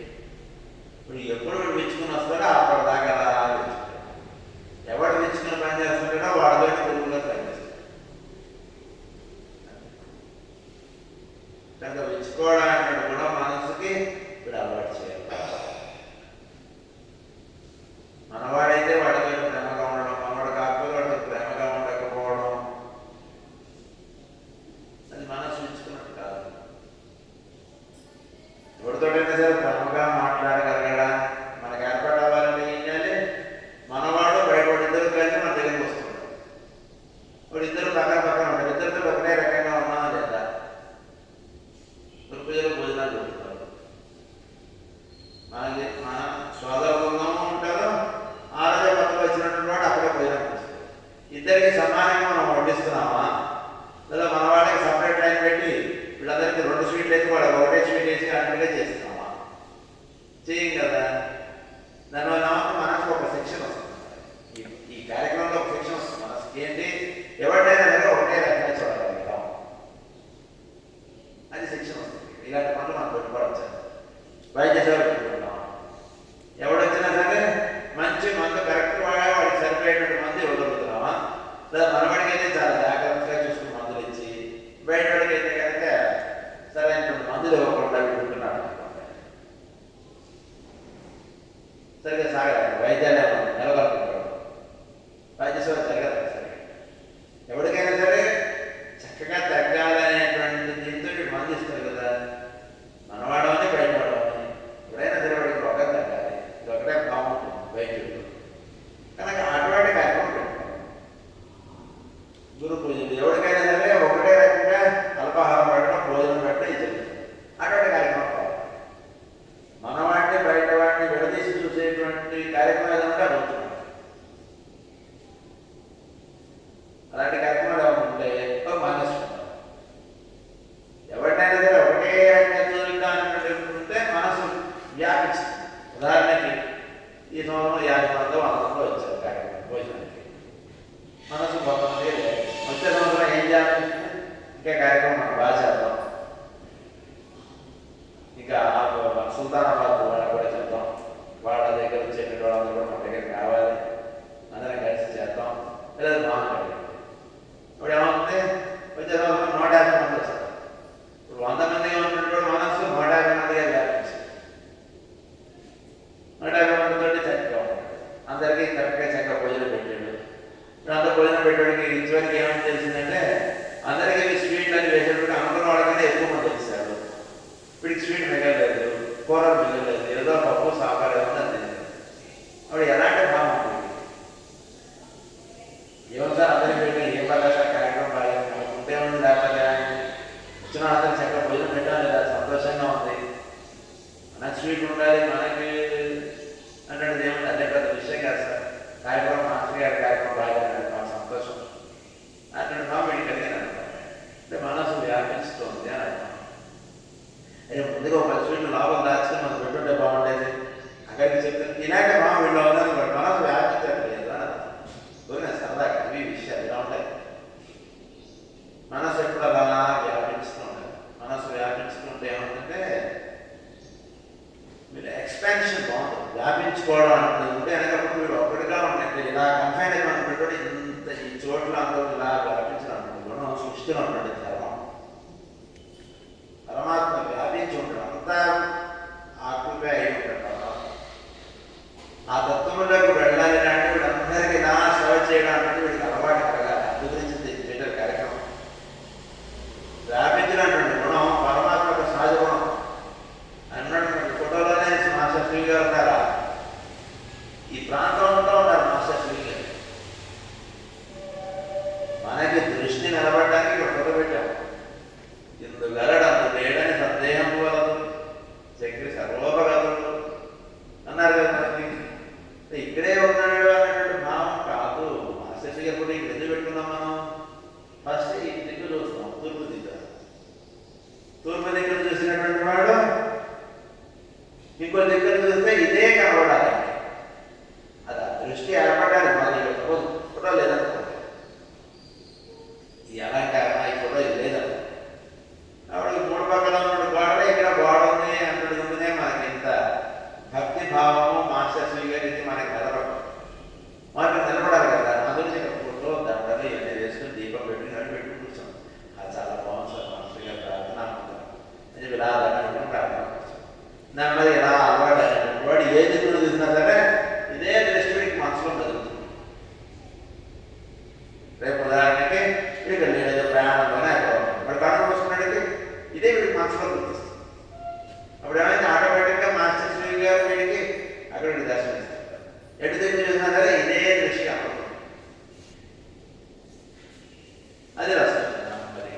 Speaker 1: ఇప్పుడు ఎప్పుడు మెచ్చుకుని వస్తాడో అప్పటిదాకా అలా మెచ్చుకుంటాడు. ఎవడు మెచ్చుకుని పని చేస్తుంటాడో వాడితో గురువుగా పనిచేస్తాడు. కనుక మెచ్చుకోవడానికి గుణం మనసుకి ఇప్పుడు అలవాటు చేయాలి. మనవాడైతే వాడి మీద ప్రేమగా ఉండడం, మనవాడు కాకపోతే వాడితో ప్రేమగా ఉండకపోవడం, అది మనసు మెచ్చుకున్నట్టు కాదు. ఎవరితోటైనా సరే ప్రేమగా మాట్లాడగలగడా మనకు ఏర్పాటు అవ్వాలంటే ఏం చేయాలి? మనవాడు బయటవాడు ఇద్దరు కలిసి మన దగ్గరికి వస్తున్నాడు. వాడు ఇద్దరు పక్కన పక్కన ఉంటారు. ఇద్దరితో ఒకటే రకంగా ఉన్నామా లేదా? పూజలు భోజనాలు పెడుతున్నారు. మన సోదర బృందము ఉంటారు. ఆ రోజు కొత్తగా వచ్చినటువంటి వాడు అక్కడే భోజనం చేస్తారు. ఇద్దరికి సమానంగా మనం వడ్డిస్తున్నామా? లేదా మన వాళ్ళకి సపరేట్ టైం పెట్టి వీళ్ళందరికీ 2 స్వీట్లు వేసి వాడు ఒకటే స్వీట్ వేసి అన్నట్టుగా చేస్తున్నామా? చేయం కదా. దానివల్ల మనకు ఒక శిక్షణ వస్తుంది. ఈ కార్యక్రమంలో ఒక శిక్షణ వస్తుంది మనసుకి. ఏంటి? ఎవరినైనా సరే ఒకటే రకంగా చూడగలుగుతాం. అది శిక్షణ వస్తుంది. ఇలాంటి పనులు మనం పెట్టుకోవచ్చు. వైద్య సేవ పెట్టుకుంటాం. ఎవడొచ్చినా సరే మంచి మందు కరెక్ట్ వాడికి సరిపోయేటువంటి మందు ఇవ్వగలుగుతున్నామా? లేదా మనవాడికి అయితే చాలా జాగ్రత్తగా చూసుకుని మందులు ఇచ్చి, బయటవాడికి అయితే కనుక సరైనటువంటి మందులు ఇవ్వకుండా పెట్టుకున్నాడు సరిగ్గా సాగలేదు. వైద్యాలయం నిలబడుతుంటాడు. వైద్య సేవ జరగదు సరే. ఎవరికైనా సరే చక్కగా తగ్గాలనేటువంటి దీంతో మందు ఇస్తారు కదా. మనవాడమని బయటవాడమని ఎప్పుడైనా సరే వాడికి రోగం తగ్గాలి. ఇది ఒకటే బాగుంటుంది వైద్యుడు. కనుక అటువంటి కార్యక్రమం పెట్టుకోవాలి. కూరలు మిగలేదు, ఏదో పప్పు సాంబార్ ఏమన్నా తింది. అప్పుడు ఎలాంటి భావం ఉంటుంది? ఏమో సార్ అందరికీ పెట్టి ఏ పర్లేదు సార్ కార్యక్రమం బాగా ఉంటే ఉంది, లేకపోతే వచ్చిన అందరూ చక్కగా భోజనం పెట్టాలి లేదా, సంతోషంగా ఉంది, మనకి స్వీట్ ఉండాలి, మనకి అంటే ఏముంది, అదే పెద్ద విషయం కాదు సార్. కార్యక్రమం మాస్టర్ గారి కార్యక్రమం బాగా మాకు సంతోషం అటువంటి భావం వీడికి కలిగిన అంటే మనసు వ్యాపించుతుంది అని అర్థం. అయ్యో ముందుగా ఒక 10 స్వీట్లు లాభం దాచుకుని మనకు పెట్టుంటే బాగుండేది అక్కడికి చెప్తే ఇలాంటి భావం వీళ్ళు ఉన్నది మనసు వ్యాపించట్లేదు అని అర్థం. సరదాగా ఇవి విషయాలు ఇలా ఉంటాయి. మనసు ఎప్పుడు అలా వ్యాపించుతూ ఉంటాయి. మనసు వ్యాపించుకుంటే ఏమంటే మీరు ఎక్స్పాన్షన్ బాగుంటుంది. వ్యాపించుకోవడం అంటే అనేటప్పుడు మీరు ఒకటిగా ఉంటాయి. ఇలా కన్ఫైన్ అయితే మనం పెట్టుబడి ఇంత ఈ చోట్ల అందరూ ఇలా వ్యాపించడం గుణం సృష్టిలో ఉంటుంది. ధర్మం పరమాత్మ వ్యాపించి ఉంటాడు, అంతా ఆకుపై అయి ఉంటాడు పరమాత్మ. ఆ తత్వంలోకి వెళ్ళాలి అంటే వీళ్ళందరికీ ఇలా సేవ చేయడం అంటే వీడికి అలవాటు కలగాలి. అభివృద్ధించింది థియేటర్ కార్యక్రమం. వ్యాపించినటువంటి గుణం పరమాత్మ యొక్క సహజ గుణం అన్నటువంటి ఫోటోలోనే మాస్టర్ శ్రీ గారు ఉన్నారా, ఈ ప్రాంతంలో ఉన్నారు మాస్టర్ శ్రీ గారు. మనకి దృష్టి నిలబడడానికి ఇక్కడ ఫోటో పెట్టాము. ఇందు గలడు అందు లేడని సందేహం వలదు, చక్రి సర్వోపగతుడు అన్నారు కదా. మనకి ఇక్కడే ఉన్నాడు అన్నటువంటి భావం కాదు. మాస్టర్ శ్రీ గారు కూడా ఇక్కడ ఎందుకు పెట్టుకున్నాం మనం? ఫస్ట్ ఈ దిక్కు చూస్తున్నాం, తూర్పు దిక్కు. తూర్పు దిక్కును చూసినటువంటి వాడు ఇంకో దగ్గర చూస్తే ఇదే కనబడాలి. అది ఆ దృష్టి ఏర్పడాలి. మళ్ళీ ఫోటో లేదనుకోండి, ఈ అలంకారం ఈ ఫోటో ఇది లేదనుకో, అప్పుడు 3 పక్కల ఉన్న గోడలే ఇక్కడ గోడ ఉంది అంటుండే మనకి ఇంత భక్తి భావము మాస్టర్ శ్రీ గారి మనకి నిలబడదు. మనకి నిలబడాలి కదా. అందులో ఫోటో దండలు ఇవన్నీ వేసుకుని దీపం పెట్టుకుని కూర్చోం. అది చాలా బాగుంది సార్ మాస్టర్ గారు ప్రార్థన అని ఇలా అలాంటి ప్రార్థన నెమ్మది ఇలా అలవాటు అయినటువంటి వాడు ఏ దిక్కులు చూసినా సరే ఇదే దృష్టి వీడికి మనసులో జరుగుతుంది. రేపు ఉదాహరణకి వీడికి లేదో ప్రయాణంలోనే వాడు కన్ను మూసుకున్నట్టుకి ఇదే వీడికి మనసులో గుర్తిస్తుంది. అప్పుడు ఏమైంది, ఆటోమేటిక్గా మాస్టర్ శ్రీ గారు వీడికి అక్కడ దర్శనమిస్తారు. ఎటు దిక్కు చూసినా సరే ఇదే దృష్టి అనుకుంటుంది. అది రసం. మరి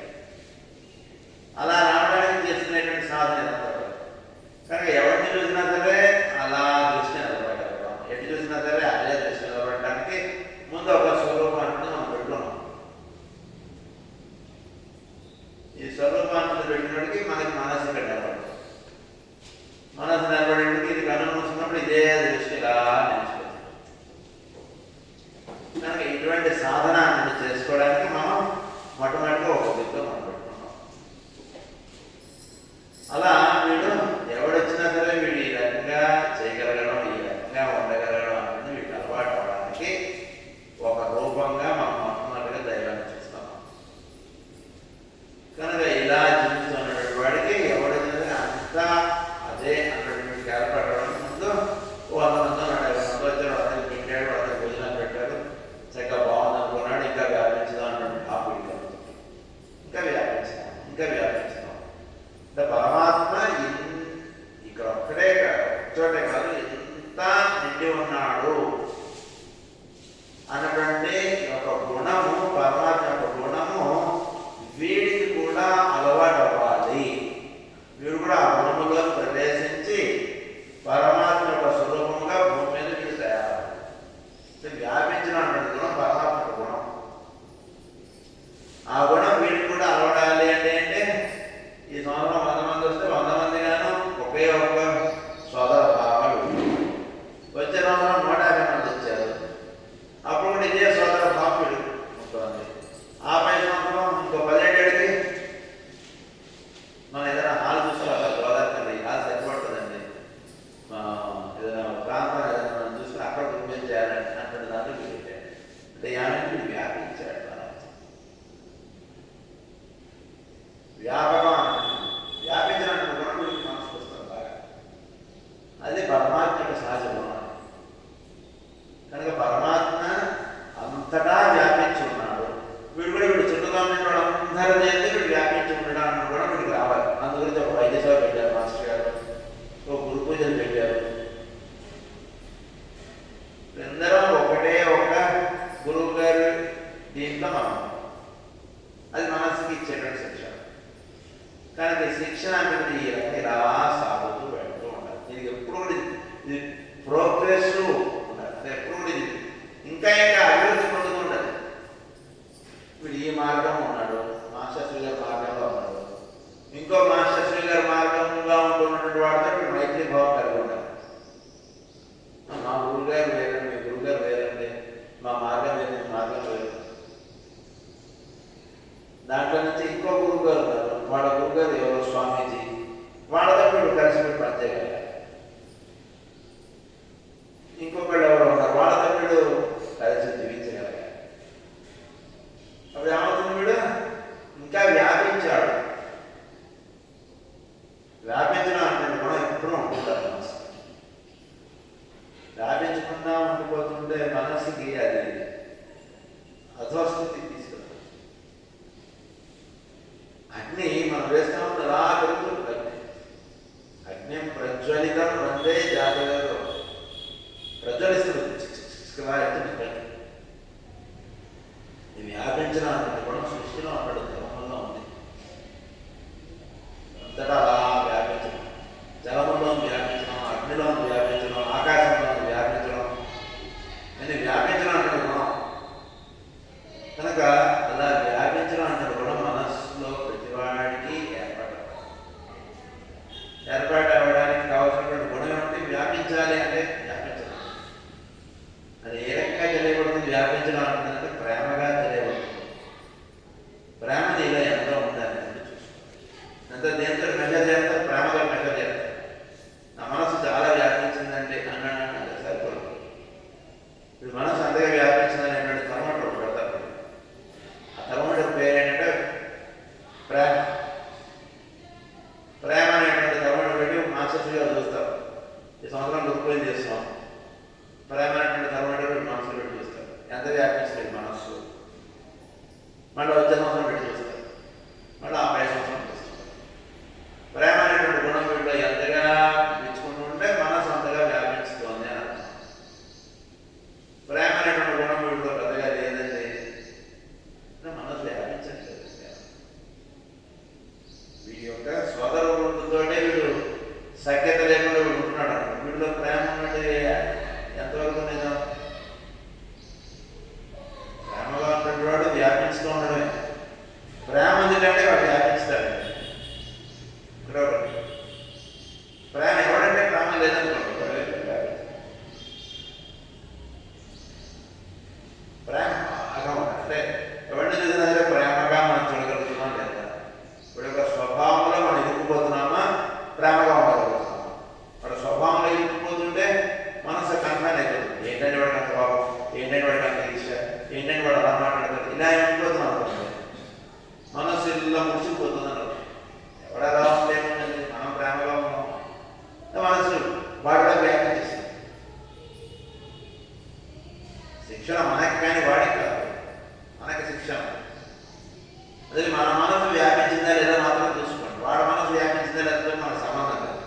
Speaker 1: అలా రావడానికి చేస్తున్నటువంటి సాధన కనుక ఎవరిని చూసినా సరే అలా దృష్టి నిలబడగలుగుతాం. ఎటు చూసినా సరే అదే దృష్టి నిలబడడానికి ముందు ఒక స్వరూపాన్ని మనం పెట్టుకున్నాం. ఈ స్వరూపాన్ని పెట్టినప్పటికీ మనకి మనసు ఇక్కడ నిలబడుతుంది. మనసు నిలబడేటికి ఇది కన్ను మూసుకున్నప్పుడు ఇదే దృష్టి ఇలా నిలిచిపోతుంది. కనుక ఇటువంటి సాధన చేసుకోవడానికి మనం మొట్టమొదటిగా ఒక దిక్కులో మనం పెట్టుకున్నాం. అలా వీడు ఎవడొచ్చినా సరే వీడు ఈ రకంగా చేయగలగడం, ఈ రకంగా ఉండగలగడం అనేది వీటికి అలవాటు అవడానికి ఒక రూపంగా మనం మొట్టమొదటిగా దైవాన్ని చూస్తాం. కనుక ఇలా జీవిస్తున్నటువంటి వాడికి ఎవడొచ్చినా అంతా అదే అన్నటువంటి ఏర్పడడం ముందు 100 మంది 150 మంది వచ్చారు, అందరికి పెట్టాడు, అందరికి భోజనాలు పెట్టారు, చక్కగా బాగుంది అనుకున్నాడు. ఇంకా వ్యాపించదాం అన్నటువంటి హాపు ఇంకా వ్యాపించదాం, ఇంకా వ్యాపించదాం. అంటే పరమాత్మ ఇక్కడ ఒక్కడే చోటే కాదు, ఎంత నిండి ఉన్నాడు అన్నటువంటి ఒక గుణము, పరమాత్మ యొక్క గుణము వీడికి కూడా అలవాటు అవ్వాలి. వీడు కూడా ఆ గుణములో ప్రవేశించి పరమాత్మ యొక్క స్వరూపంగా భూమి మీద వీడు తయారు వ్యాపించినటువంటి గుణం పరమాత్మ గుణం. ఆ గుణం వీడికి కూడా అలవాడాలి అంటే ఈ సంవత్సరం 100 మంది వస్తే 100 మంది గాను ఒకే ఒక్క సోదర భావాలు. వచ్చే సంవత్సరం 150 మంది వచ్చారు, అప్పుడు కూడా ఇదే సోదర భావం ఉంటుంది. ఆ పై సంవత్సరం ఇంకో 10 ఏళ్ళకి మనం ఏదైనా హాల్ చూసుకోవాలి. గోదావరి హాల్ సరిపడుతుందండి. ఏదైనా ప్రాంతం ఏదైనా మనం చూసుకుని అక్కడ గుర్తించాలని అంటే దాంట్లో పెట్టాడు. అంటే ఏమైనా వ్యాపించాడు. వ్యాపకం వ్యాపించినటువంటి గుణం వీడికి మనసుకు వస్తుంది బాగా. అది పరమాత్మ యొక్క సహజ గుణం. కనుక పరమాత్మ అంతటా వ్యాపించి ఉన్నాడు. వీడు కూడా వీడు చుట్టుగా ఉన్న అందరి వీడు వ్యాపించి ఉండడం కూడా వీడికి రావాలి. అందుగురించి అన్నటువంటి ఈ రకంగా ఇలా సాగుతూ వెళ్తూ ఉండాలి. ఇది ఎప్పుడు కూడా ఇది ప్రోగ్రెస్ ఉండాలి. అంటే ఎప్పుడు కూడా ఇది ఇంకా ఇంకా అభివృద్ధి పొందుతూ ఉండాలి. ఇప్పుడు ఈ మార్గం ఉన్నాడు, మాస్టర్ శ్రీ గారి మార్గంలో ఉన్నాడు, ఇంకో మాస్టర్ శ్రీ గారి మార్గంగా ఉంటున్నటువంటి వాడితో ఇప్పుడు మైత్రి భావం కలిగి ఉండాలి. మా గురుగారు వేరండి, మీ గురుగారు వేరండి, మా మార్గం వేరు, మీ మార్గం వేరు. దాంట్లో నుంచి ఇంకో గురువు గారు ఉన్నారు, వాళ్ళ గురుగారు ఎవరో స్వామీజీ, వాళ్ళతో వీళ్ళు కలిసి పనిచేయగలగాలి. ఇంకొకళ్ళు ఎవరు ఉన్నారు, వాళ్ళతో వీళ్ళు కలిసి జీవించగలగాలి. అప్పుడు ఏమవుతుంది, వీడు ఇంకా వ్యాపించాడు. వ్యాపించడం అంటే మనం ఎప్పుడూ ఉంటుంటారు. మనసు వ్యాపించకుండా ఉండిపోతుంటే మనసుకి అది అధోస్థితి తీసుకెళ్తాం. అగ్ని మనం వేస్తా ఉంటే అలా పెరుగుతుంది. అగ్ని ప్రజ్వలితం వందే జాతరలో ప్రజ్వలిస్తుంది. ఇది వ్యాపించడం అంటే కూడా సృష్టిలో అక్కడ ధర్మంలో ఉంది. అంతటా అలా వ్యాపించడం, జలములో వ్యాపించడం, అగ్నిలో వ్యాపించడం, ఆకాశంలో వ్యాపించడం, అని వ్యాపించడం అంటే గుణం. కనుక అలా వ్యాపించడం అంటే గుణం మనస్సులో ప్రతివాడికి ఏర్పాటు అవ్వడానికి కావాల్సినటువంటి గుణం ఏమిటి? వ్యాపించాలి అంటే వ్యాపించడం. అది ఏ రకంగా తెలియబడుతుంది? వ్యాపించడం అంటే ప్రేమగా తెలియబడుతుంది. ప్రేమ నీలో ఎంతో ఉండాలి. ఎంత దేంతో మెజర్ చేస్తారు? ప్రేమగా మెజర్ చేస్తారు. నా మనసు చాలా వ్యాపించిందంటే అన్నాడు సరిపోదు. ఇప్పుడు మనసు అంతగా వ్యాపించిందని ఏంటంటే థర్మోమీటర్ పెడతారు. ఆ థర్మోమీటర్ పేరు ఏంటంటే ప్రేమ. ప్రేమ అనేటువంటి థర్మోమీటర్ పెట్టి మాస్టర్స్గా చూస్తారు. ఈ సంవత్సరం దుఃఖం చేస్తున్నాం. ప్రేమ అనేటువంటి థర్మోమీటర్ పెట్టి మనసులో పెట్టి చూస్తారు. ఎంత వ్యాపించలేదు మనస్సు. మళ్ళీ వచ్చే సంవత్సరం పెట్టి చూస్తారు. మళ్ళీ ఆ పై సంవత్సరం చూస్తారు. ప్రేమ అనేటువంటి గుణం వీటిలో ఎంతగా మెచ్చుకుంటూ ఉంటే మనసు అంతగా వ్యాపించుతోంది అని అర్థం. ప్రేమ అనేటువంటి గుణం వీటిలో పెద్దగా లేదండి, మనసు వ్యాపించట్లేదు. వీడి యొక్క సోదర వృత్తితోనే వీడు సఖ్యత లేకుండా వీడు ఉంటున్నాడు. వీడిలో ప్రేమ ఉన్నది ఎంతవరకు నిజం? ప్రేమగా ఉన్నటువంటి వాడు వ్యాపించుతూ ఉండడమే. ప్రేమ ఎందుకంటే వాడు వ్యాపిస్తాడు. ప్రేమ ఎవడంటే ప్రేమ లేదనుకోండి, ప్రేమ అంటే ఎవరిని చూసినా సరే ప్రేమగా మనం చూడగలుగుతున్నాం లేదా? ఇప్పుడు యొక్క స్వభావంలో మనం ఇరుక్కుపోతున్నామా, ప్రేమగా ఉండగలుగుతున్నామా? వాడు స్వభావంలో ఇరుక్కుపోతుంటే మనసు కన్ఫైన్ అయిపోతుంది. ఏంటంటే వాడికి అంత భావం, ఏంటంటే వాడికి అంత ఈర్ష, ఏంటంటే వాడు అలా మాట్లాడతాడు, ఇలా అయిపోతున్నాం అనుకోండి. మనసు ఇలా ముడిచిపోతుంది అన్నమాట. ఎవడలా ఉండేముందండి, మనం ప్రేమగా ఉన్నాం, మనసు వాడిలో వ్యాపించేస్తుంది. శిక్షణ మనకి కానీ వాడికి కాదు, మనకి శిక్షణ. అదే మన మనసు వ్యాపించిందా లేదా మాత్రం చూసుకోండి. వాడి మనసు వ్యాపించిందా లేదా మనకు సంబంధం కాదు.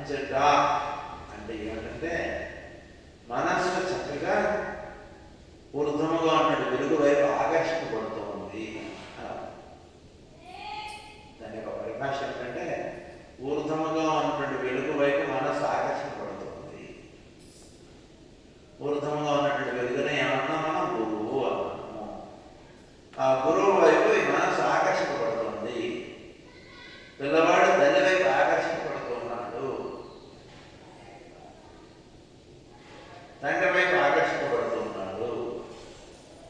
Speaker 1: వ్యాపించట అంటే ఏమిటంటే మనస్సు చక్కగా ఊర్ధముగా ఉన్నట్టు వెలుగు వైపు ఆకర్షింపబడుతోంది. దాని యొక్క పరిభాష ఏంటంటే ఊర్ధముగా ఉన్నటువంటి వెలుగు వైపు మనస్సు ఆకర్షింపబడుతోంది. ఊర్ధముగా ఉన్నటువంటి వెలుగునే ఏమన్నా మనం గురువు అన్నాము. ఆ గురువు వైపు ఈ మనస్సు ఆకర్షింపబడుతుంది. పిల్లవాడు తల్లి వైపు ఆకర్షింపబడుతున్నాడు, తండ్రి వైపు ఆకర్షింపబడుతున్నాడు.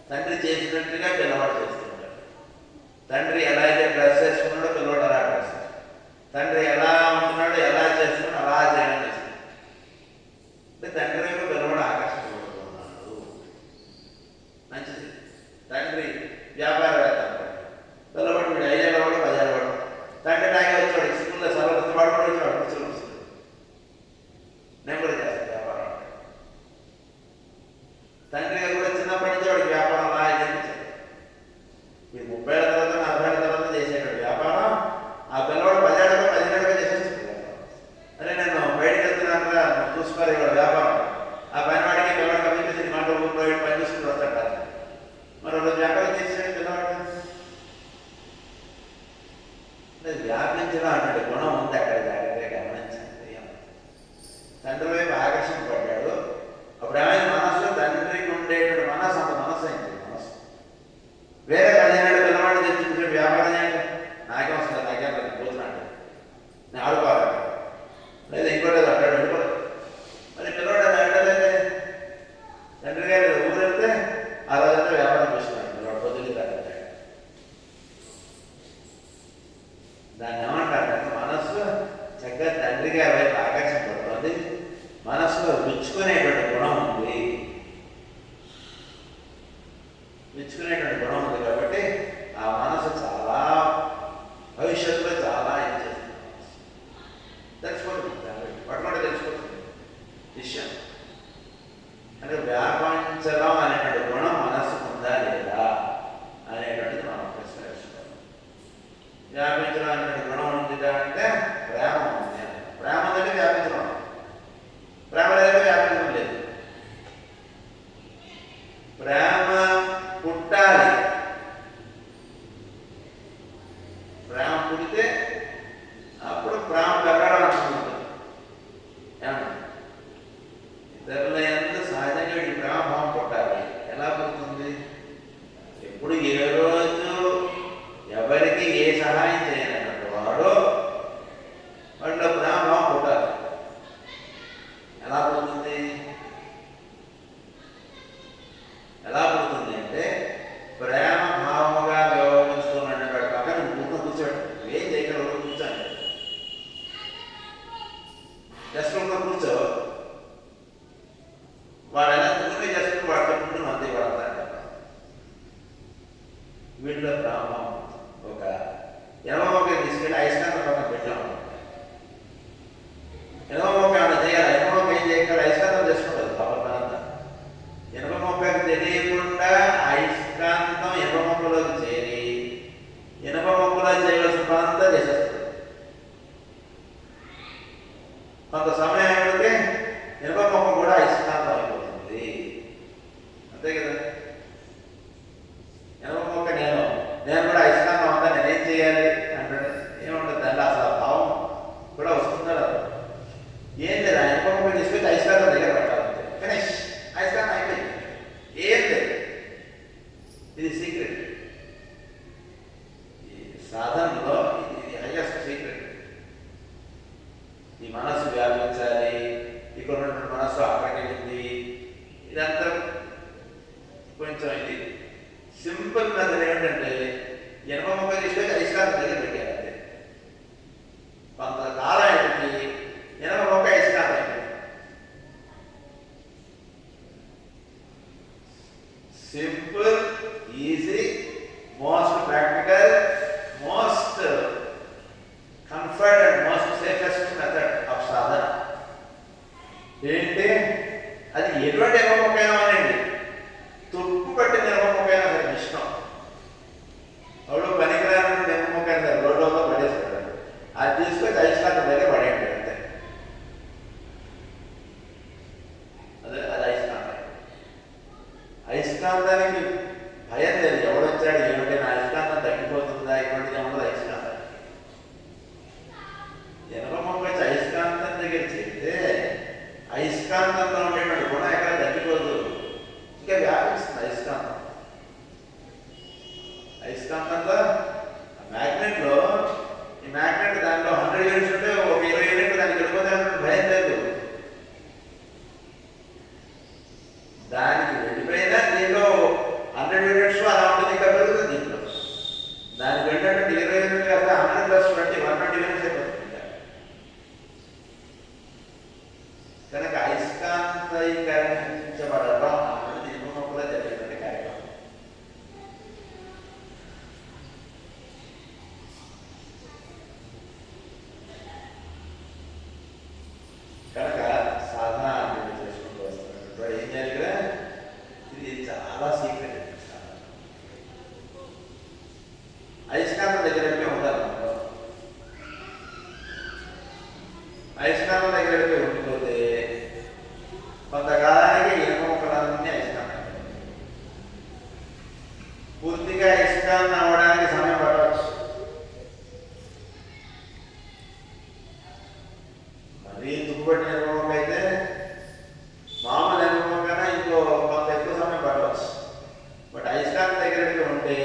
Speaker 1: తండ్రి చేసినట్టుగా పిల్లవాడు చేస్తున్నాడు. తండ్రి ఎలా అయితే డ్రెస్ వేసుకున్నాడో పిల్లవాడు అలా డ్రెస్, తండ్రి ఎలా ఉంటున్నాడో ఎలా చేస్తున్నాడో అలా చేయడం చేస్తున్నాడు. అంటే తండ్రి వైపు పిల్లవాడు ఆకర్షింపబడుతున్నాడు. మంచిది. తండ్రి వ్యాపారవేత్త అంటాడు, పిల్లవాడు వీడు 5 ఏళ్ళ వాడు 10 ఏళ్ళ వాడు. తండ్రి తాగి వచ్చాడు, స్కూల్లో సర్వత్రి వాడు కూడా వచ్చాడు, కూర్చొని నేను కూడా చేస్తాను వ్యాపారం. తండ్రి గారు కూడా చిన్నప్పటి నుంచి వాడికి వ్యాపారం అలా చేయించాడు. మీరు 30 ఏళ్ళ తర్వాత 40 ఏళ్ళ తర్వాత చేసేటువంటి వ్యాపారం ఆ పిల్లవాడు 10 ఏళ్ళగా 15 ఏళ్ళగా చేసేస్తుంది వ్యాపారం. అదే నేను బయటకు వెళ్తున్నానుగా చూసుకోవాలి ఇవాళ వ్యాపారం. ఆ పని వాడికి పిల్లవాడు కమ్యూనికేషన్ మాట పని చూసుకుని వస్తాడు. మరి రోజు వ్యాపారం చేసాడు పిల్లవాడు. వ్యాపించడం అన్నట్టు గుణం ఉంది అక్కడ, జాగ్రత్తగా గమనించండి. తండ్రి వైపు ఆకర్షింపబడ్డాడు. అప్పుడు ఏమైనా మనసులో తండ్రికి ఉండేటువంటి మనసు అంత మనసు అయింది. మనసు వేరే 15 ఏళ్ళ పిల్లవాడు తెచ్చుకుంటే వ్యాపారం చేయండి, నాకేం వస్తుంది, నాకేం పోతున్నాడు, నేను ఆడుకోవాలి లేదా ఇంకోటి అక్కడ వెళ్ళిపోలేదు. మరి పిల్లవాడు అలా వెళ్ళలేదే. తండ్రి గారు ఊరు వెళ్తే ఆ రోజంతా వ్యాపారం చూస్తున్నాడు పిల్లవాడు, పొద్దుకి తగ్గుతాడు. దాన్ని ఏమంటారంటే మనస్సు చక్కగా తండ్రి గారి వైపు ఆకర్షింపబడుతుంది. మనస్సులో రుచుకునేటువంటి గుణం ఉంది. రుచుకునేటువంటి గుణం ఉంది కాబట్టి ఆ మనసు చాలా భవిష్యత్తులో చాలా ఏం చేస్తుంది, తెలిసిపోతుంది. పట్టుకుంటే తెలిసిపోతుంది విషయం. అంటే వ్యాపించడం అనేటువంటి గుణం మనస్సుకు ఉందా లేదా అనేటువంటిది మనం ప్రశ్న వేసుకోవాలి. వ్యాపించడం అనేటువంటి గుణం ఉందిదా అంటే ప్రేమ ఉంది. ప్రేమ ఉందంటే వ్యాపించడం, ప్రేమ లేదంటే వ్యాపించడం లేదు. ప్రేమ పుట్టాలి. ప్రేమ పుడితే అప్పుడు ప్రేమ పెరగడం ఉంటుంది. ఏమన్నా ఇతరుల యందు సహజంగా వీడి ప్రేమభావం పుట్టాలి. ఎలా పుడుతుంది? ఎప్పుడు ఏ రోజు ఎవరికి ఏ సహాయం చేయనటువంటి వాడో వాళ్ళ ప్రేమభావం పుట్టాలి. ఎలా పుడుతుంది? ఎలా పుడుతుంది అంటే ప్రేమ భావముగా వ్యవహరిస్తున్నటువంటి పక్కన కూర్చోండి. ఏం చేయగలరు? కూర్చోండి, జస్ట్ కూర్చో. వాడు ఎలా కూర్చుని జస్ట్ వాడితో ముందు మంది పడతాడు. వీటిలో ప్రేమభావం ఒక 80 మొక్కలు తీసుకెళ్ళి అయస్కాంతం పక్కన పెట్టాము. 80 మొక్క ఏమైనా చేయాలి, 80 మొక్క ఏం చేయగలరు? అయస్కాంతం చేసుకుంటుంది పర్వతాంతా. 80 మొక్కకి తెలియకుండా అయస్కాంతం 80 మొక్కలోకి చేరి 80 మొక్కలో చేయవలసిన పనంతా చేసేస్తుంది. కొంత సమయం అయిపోతే 80 మొక్క కూడా అయస్కాంతం అయిపోతుంది. అంతే కదా? 80 మొక్క నేను కూడా అయస్కాంతం అంతా నేనేం చేయాలి అంటాడు. ఏముంటుంది దాంట్లో అసలు భావం కూడా వస్తుందా? ఏం లేదు, 80 మొక్క తీసుకొచ్చి అయస్కాంతం దగ్గర పెట్టాలంటే ఫినిష్, అయస్కాంతం అయిపోయింది. ఏం లేదు. ఇది సీక్రెట్. ఈ సాధనలో ఇది హైయెస్ట్ సీక్రెట్. ఈ మనస్సు వ్యాపించాలి, ఇక్కడ ఉన్నటువంటి మనస్సు అక్కడికి వెళ్ళింది. ఇదంతా కొంచెం ఇది సింపుల్ మెథడ్ ఏమిటంటే 80 మొక్క తీసుకొచ్చి అయస్కాంతం దగ్గర పెట్టారు. అంతే. కొంతకాలం ఏంటి 80 మొక్క అయస్కాంతం అయిపోయింది. Simple, easy, most practical, most comfort and most safest method of సాధన. ఏంటి అది? ఎటువంటి 80 మొక్కైనా అనండి, తుప్పు పట్టిన 80 మొక్కైనా సరే ఇష్టం. అప్పుడు పనికిరాని 80 మొక్కైనా సరే ఫలదీకరించబడడం అన్నది ఇనుములో జరిగినటువంటి కార్యక్రమం. కనుక సాధన అంటే చేసుకుంటూ వస్తున్నటువంటి ఏం జరిగినా ఇది చాలా సీక్రెట్. అయస్కాంతం దగ్గరకే ఉండాలి. అయస్కాంతం దగ్గరకే ఉండిపోతే కొంతకాలానికి ఇనుప ముక్కలన్నీ అయస్కాంతం, పూర్తిగా అయస్కాంతం అవ్వడానికి సమయం పడవచ్చు. మరీ తుప్పుబడిన ఇనుప అయితే మామూలు ఇనుప కన్నా ఇంకో కొంత ఎక్కువ సమయం పడవచ్చు. బట్ అయస్కాంతం దగ్గరకే ఉంటే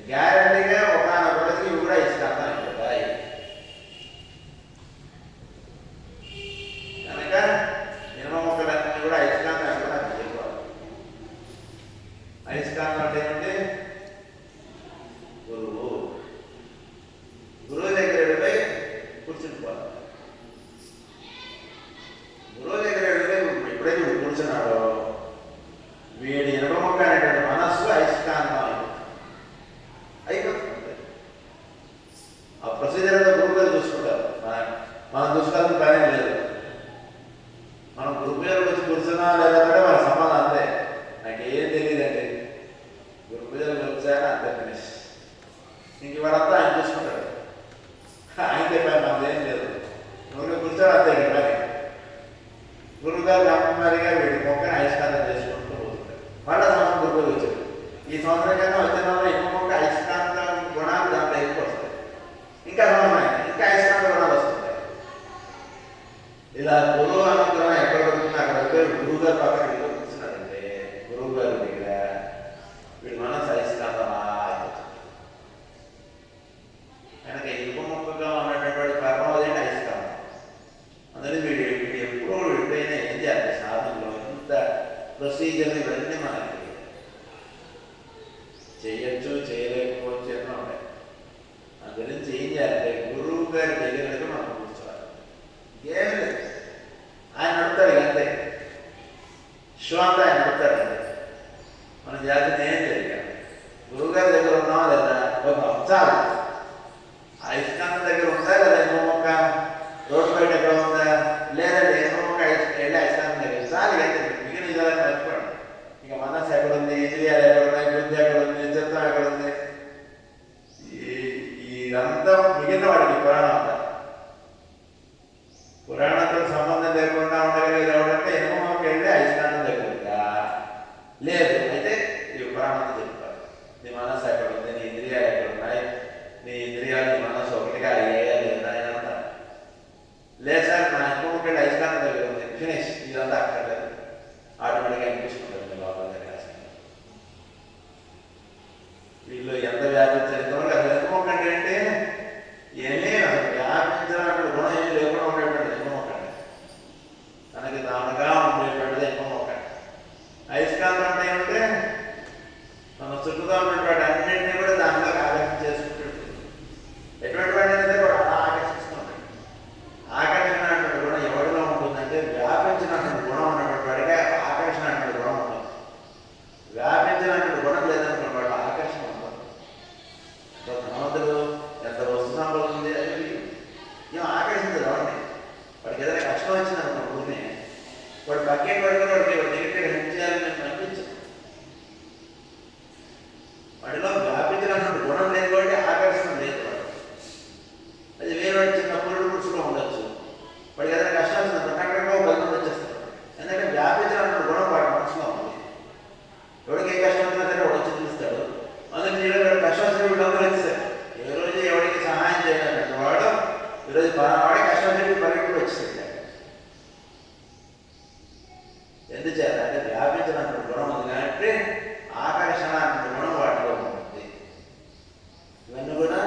Speaker 1: గ్యారంటీగా ఒకనొక రోజుకి ఇవి కూడా అయస్కాంతం అయిపోతాయి. కనుక ఇనుప మొక్కలన్నీ కూడా అయస్కాంతం అయిపోయినా అయిపోవాలి. అయస్కాంతం అంటే ఏమంటే గురువు. గురువు దగ్గర వెళ్ళిపోయి కూర్చుండిపోవాలి. గురువు దగ్గర వెళ్ళిపోయి ఎప్పుడైతే కూర్చున్నాడో వీడి ఇనుప మొక్క అనేటువంటి మనస్సు అయస్కాంతం అయిపోతుంది. ఆ ప్రొసీజర్ అంతా గురువు గారు చూసుకుంటారు. మనం చూసుకోవాల్సిన పని లేదు. మనం గురువు గారు వచ్చి కూర్చున్నా లేదంటే మన సంబంధం అంతే. నాకేం తెలియదండి, గురువు గారు వచ్చాయని అంతే ఫినిష్. ఇంక ఇవాడంతా ఆయన చూసుకుంటాడు. ఆయన చెప్పారు మనదేం లేదు. నువ్వు కూర్చోడు అంతే పని. గురువు గారు అమ్మగారిగా వీడి మొక్కని అయస్కాంతం చేసుకుంటూ పోతుంటాడు. మళ్ళీ సంవత్సరం గురువు గారు వచ్చాడు. ఈ సంవత్సరం కన్నా వచ్చే ఇంకో మొక్క అయస్కాంత గుణాలు దాంట్లో ఎక్కువ వస్తాయి. ఇంకా సంవత్సరం ఇంకా అయస్కాంత గుణాలు వస్తుంటాయి. ఇలా గురువు అనుగ్రహం ఎక్కడ దొరుకుతుంది అక్కడ గురువు గారు పక్కన వీళ్ళు కూర్చున్నారంటే గురువు గారి దగ్గర వీడి మనసు అయస్కాంతమా అయిపోతుంది. కనుక ఇనుప మొక్కగా ఉన్నటువంటి పరమావధి అయస్కాంతం. అందుకని వీడు ఎప్పుడూ ఎప్పుడైనా ఏం చేయాలి సాధనలో ఇంత ప్రొసీజర్ ఇవన్నీ మనకి చేయొచ్చు చేయలేకపోవచ్చు ఎన్నో ఉన్నాయి. అందుగురించి ఏం చేయాలంటే గురువు గారి దగ్గర మనం కూర్చోవాలి. ఏం లేదు, ఆయన నడుపుతాడు అంతే. షో అంతా ఆయన నడుపుతాడు అంతే. మన జాగ్రత్త ఏం తెలియదు. గురువు గారి దగ్గర ఉన్నావా లేదా చాలు. అయస్కాంతం దగ్గర ఉందా లేదా ఇనుప మొక్క రోడ్డు బయట ఎక్కడ ఉందా లేదంటే ఇనుప మొక్క వెళ్ళి అయస్కాంతం దగ్గర చాలు. అయితే మిగిలిన విధాలను మర్చిపోండి. ఇక మనస్సు ఎక్కడ ఉంది, ఇంద్రియాలు ఎక్కడ ఉన్నాయి, బుద్ధి ఎక్కడ ఉంది, చిత్తం ఎక్కడ ఉంది, ఇదంతా మిగిలిన వాడికి పురాణం అంతా. పురాణంతో సంబంధం లేకుండా ఉండగలిగేది ఎవడంటే ఇనుప మొక్క వెళ్ళి అయస్కాంతం దగ్గర లేదు. అయితే ఈ పురాణంతో చెప్తారు నీ మనస్సు ఎక్కడ ఉంది, నీ ఇంద్రియాలు ఎక్కడ ఉన్నాయి, నీ ఇంద్రియాలు నీ మనస్సు ఒకటిగా అయ్యాయా లేదా అని అంటారు. లేదు సార్ నా ఇనుప మొక్క వెళ్ళి అయస్కాంతం దగ్గర ఉంది ఫినిష్, ఇదంతా అక్కర్లేదు. ఆటోమేటిక్గా అనిపిస్తుంటుంది లోపల దగ్గర. వీళ్ళు ఎంత వ్యాపించారు ఇంతవరకు అసలు ఇనుప మొక్క అంటే ఏమీ అసలు వ్యాపించడానికి గుణం ఏమి లేకుండా ఉండేటువంటి ఇనుప మొక్క. తనకి తానుగా ఉండేటువంటిది ఇనుప మొక్క. అయస్కాంతం అంటే ఏమంటే మన చుట్టూతో ఉన్నటువంటి అన్నింటినీ కూడా దానిలో ఆకర్షణ చేసుకుంటుంది. ఎటువంటి వాడినైతే కూడా అలా ఆకర్షిస్తుంటాడు. ఆకర్షణ గుణం ఎవరిలో ఉంటుందంటే వ్యాపించినటువంటి గుణం ఉన్నటువంటి వాడిగా ఆకర్షణ అటువంటి గుణం ఉంటుంది. వ్యాపించినటువంటి గుణం లేదనుకున్న వాడు ఆకర్షణ ఉంటుంది. ధనవంతుడు ఎంత వస్తు సంపద ఉంది అది ఏం ఆకర్షించదు వాడిని. వాడికి ఏదైనా కష్టం వచ్చింది అనుకున్నప్పుడునే వాడు పక్కే పడుకుని వాడికి దగ్గర హెల్ప్ చేయాలని అనిపించదు. వాడిలో వ్యాపించినటువంటి గుణం లేదు కాబట్టి ఆకర్షణ లేదు. వాడు అది వేరే వాడి చిన్న పురుడు పురుషులో ఉండొచ్చు. వాడికి ఏదైనా కష్టం వచ్చింది అక్కడికో బలం వచ్చేస్తాడు. ఎందుకంటే వ్యాపించినటువంటి గుణం వాడి మనసులో ఉంది. ఎవరికి ఏ కష్టం వచ్చినా సరే వాడు వచ్చి చూస్తాడు. అందుకని ఈరోజు కష్టం వచ్చిన వీళ్ళు అందరూ వచ్చేసారు. ఏ రోజు ఎవరికి సహాయం చేయాలంటే వాడు ఈరోజు వాడే కష్టం చెప్పి పరిగెత్తుకు వచ్చేసాడు. ఎందుచేత అంటే వ్యాపించినటువంటి గుణం ఉంది కాబట్టి ఆకర్షణ అటువంటి గుణం వాటిలో ఉంటుంది. ఇవన్నీ కూడా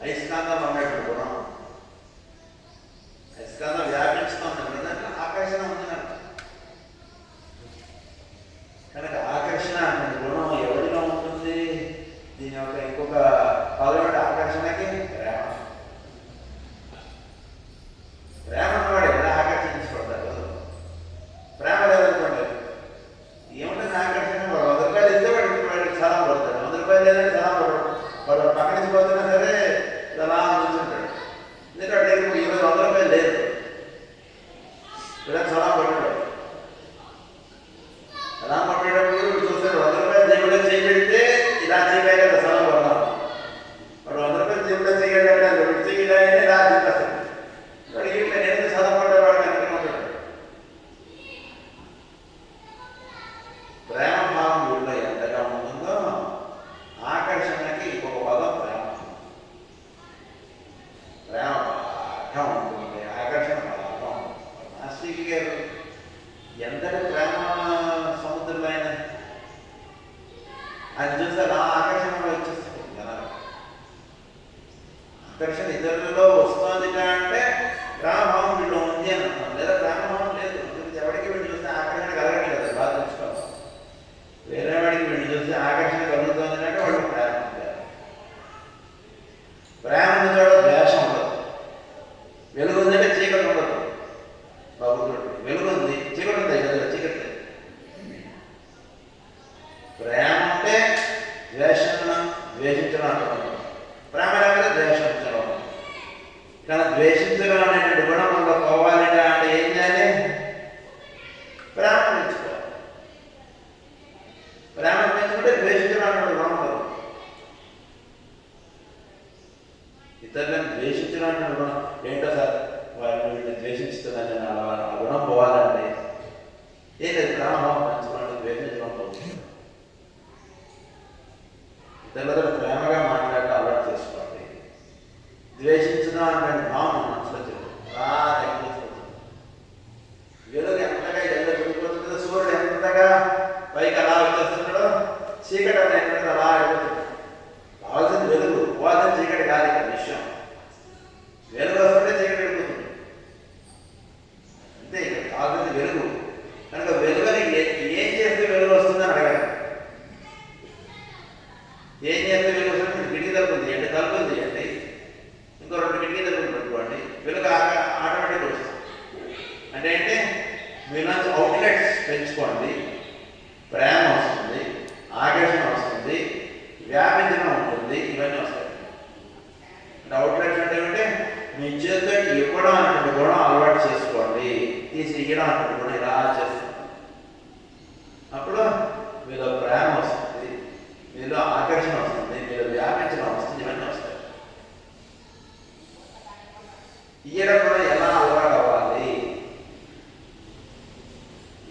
Speaker 1: అయస్కాంతం ఉన్నటువంటి గుణం. అయస్కాంతం వ్యాపించుతుంది దాంట్లో ఆకర్షణ ఉంది కనుక ఆకర్షణ అటువంటి గుణం ఎవరిలో ఉంటుంది? దీని యొక్క ఇంకొక పదవి ఆకర్షణకి ప్రేమ. ప్రేమ వాడు ఎలా ఆకర్షించబడతాడు? ప్రేమ లేదంటే వీళ్ళకి సలాం కొట్టాడు. సలాం కొట్టేటప్పుడు చూస్తాడు 100 రూపాయలు దేవుడిలో చేయబెడితే ఇలా చేయలేదు కదా సలాం కొడతాం. వాడు 100 రూపాయలు దేవుడిలో చేయగలిగాడు చేయలేని ఇలా చెప్పేస్తాడు. వాడికి ఇట్లా నేను సలాం కొట్టేవాడు అనుకుంటాడు. ప్రేమ భావం వీళ్ళలో ఎంతగా ఉంటుందో ఆకర్షణకి ఇంకొక పదం ప్రేమ. ప్రేమ బాగా ఉంటుంది, ఆకర్షణ బాగా ఉంటుంది. నాస్తిక్ గారు ఎంతటి ప్రేమ సముద్రంలో ఆయన చూస్తే నా ఆకర్షణ వచ్చేస్తుంది జనాలు. ఆకర్షణ ఇతరులలో వస్తుంది అంటే ప్రేమభావం వీళ్ళు ఉంది అని అంటున్నాం. లేదా ప్రేమభావం లేదు, ఎవరికి వీళ్ళు చూస్తే ఆకర్షణ కలగట్లేదు. బాగా తెలుసుకోవాలి. వేరే వాడికి వీళ్ళు చూస్తే ఆకర్షణ కలుగుతుంది అంటే వాళ్ళు ప్రేమ ఉంటారు. ప్రేమ ఉన్న చోట ద్వేషం ఉండదు. వెలుగు ఉందంటే చీకటి ఉండదు. బాబు వెలుగు ఉంది, చీకటి ఉంది కదా, చీకటి. ప్రేమ అంటే ద్వేషించడం అంటున్నాం. ప్రేమ లేకపోతే ద్వేషించడం. కానీ ద్వేషించడం అనేటువంటి గుణం మనలో పోవాలి అంటే ఏం చేయాలి? ప్రేమ పెంచుకోవాలి. ప్రేమ పెంచుకుంటే ద్వేషించడం అనేటువంటి గుణం ఉండదు. ఇతరులను ద్వేషించడం అనేటువంటి గుణం ఏంటో సార్, వారిని వీటిని ద్వేషిస్తుందని ఆ గుణం పోవాలంటే ఏం లేదు, ప్రేమభావం పెంచుకోవడం, ద్వేషించడం పోతుంది. ఇతరులతో ప్రేమగా మాట్లాడటం అలవాటు చేసుకోండి. ద్వేషించడం అంటే భావం మనసులో చెప్పండి. వెలుగు ఎంతగా ఎల్లో వెళ్ళిపోతుందో, సూర్యుడు ఎంతగా పైకి అలా వచ్చేస్తున్నాడో చీకటి ఎంతగా అలా అయిపోతుంది. కావాల్సింది వెలుగు, పోవాల్సిన చీకటి కాదు. ఇక్కడ విషయం వెలుగు వస్తుంటే చీకటి వెళ్ళిపోతుంది అంతే. ఇక్కడ కావాల్సింది వెలుగు. కనుక వెలుగుని ఏం చేస్తే వెలుగు వస్తుందని అడగాలి. ఏం చేస్తే వెలుగు వస్తుంది? కిటికీ తలుపు ఉంది అంటే తలుపు ఉంది అంటే ఇంకో 2 కిటికీ తలుపులు పెట్టుకోండి, వెలుగు ఆటోమేటిక్ వస్తుంది. అంటే అంటే మీరు అవుట్లెట్స్ పెంచుకోండి, ప్రేమ వస్తుంది, ఆకర్షణ వస్తుంది, వ్యాపించడం ఉంటుంది, ఇవన్నీ వస్తాయి. అంటే అవుట్లెట్స్ అంటే ఏమంటే మీ చేతితో ఇవ్వడం అన్నటువంటి గుణం అలవాటు చేసుకోండి. తీసి ఇవ్వడం అన్నటువంటి గుణం ఇలా చేస్తుంది. అప్పుడు మీలో ప్రేమ వస్తుంది, మీలో ఆకర్షణ వస్తుంది, మీలో వ్యాపించడం వస్తుంది, ఇవన్నీ వస్తాయి. ఇయ్యడం కూడా ఎలా అలవాటు అవ్వాలి?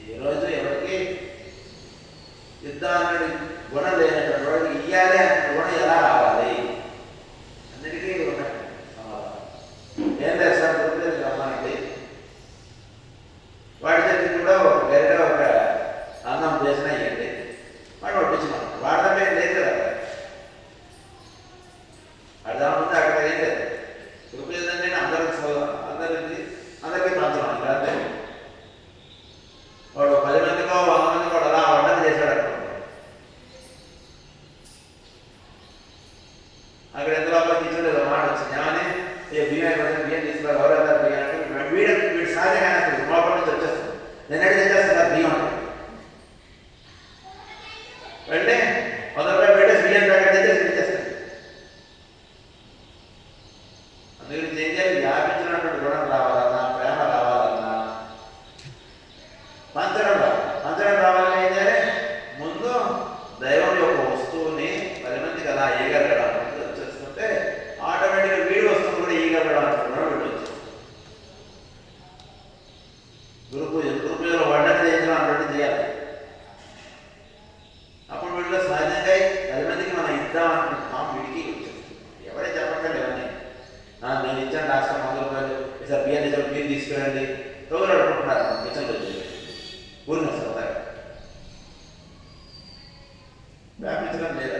Speaker 1: ఈరోజు ఎవరికి యుద్ధాన్ని గుణం లేనటువంటి వాడికి ఇయ్యాలి అనే గుణం ఎలా రావాలి? అన్నిటికీ ఉన్నాయి సమాధానం. ఏం లేదు సార్, దొరికితే రమ్మానండి. వాడి దగ్గర కూడా ఒక గరిట ఒక అన్నం చేసినా ఇవ్వండి, వాడు వడ్డించినాం. వాడి దగ్గర ఏం లేదు కదా, అది దాని అక్కడ ఏం లేదు. చూపించదండి అందరికీ పంచడం ఇంకా అంతే. వాడు 10 మందికో 100 మందికి వాడు అలా వంటలు చేశాడు అనుకోండి, అక్కడ ఎంత లోపల తీసుకుంటే మాట వచ్చింది. ఏమని బియ్యం తీసుకురా, ఎవరెళ్తారు బియ్యం అంటే వీడు సహజంగా లోపల నుంచి వచ్చేస్తుంది. నేను ఎక్కడ తెచ్చేస్తా బియ్యం అంటే వెంటనే 100 రూపాయలు పెట్టేసి బియ్యం ప్యాకెట్ తెచ్చేసి తెచ్చేస్తాను. అందుకని ఏం చేయాలి? వ్యాపించినటువంటి గుణం రావాలన్నా, ప్రేమ రావాలన్నా పంచడం రావాలని ఏం చేయాలి? ముందు దైవం యొక్క వస్తువుని 10 మందికి అలా ఇయ్యగలగడానికి వచ్చేస్తుంటే ఆటోమేటిక్గా వీడి వస్తువు కూడా ఇయ్యగలగడానికి కూడా వీడు వచ్చేస్తుంది. గురు పూజలో వంటలు చేయించడం అన్నట్టు చేయాలి. అప్పుడు వీళ్ళు సహజంగా 10 మందికి మనం ఇద్దాం అనుకుంటున్నాం, వీడికి వచ్చేస్తుంది. ఎవరే చెప్పక్కర్లేదు అని నేను ఇచ్చాను లాస్ట్ 100 రూపాయలు సార్, బియ్యం తెచ్చారు, బియ్యం తీసుకురండి, తొగలు అనుకుంటున్నారు. కిచెన్లో ఊరిన సరదాగా వ్యాపించడం లేదా?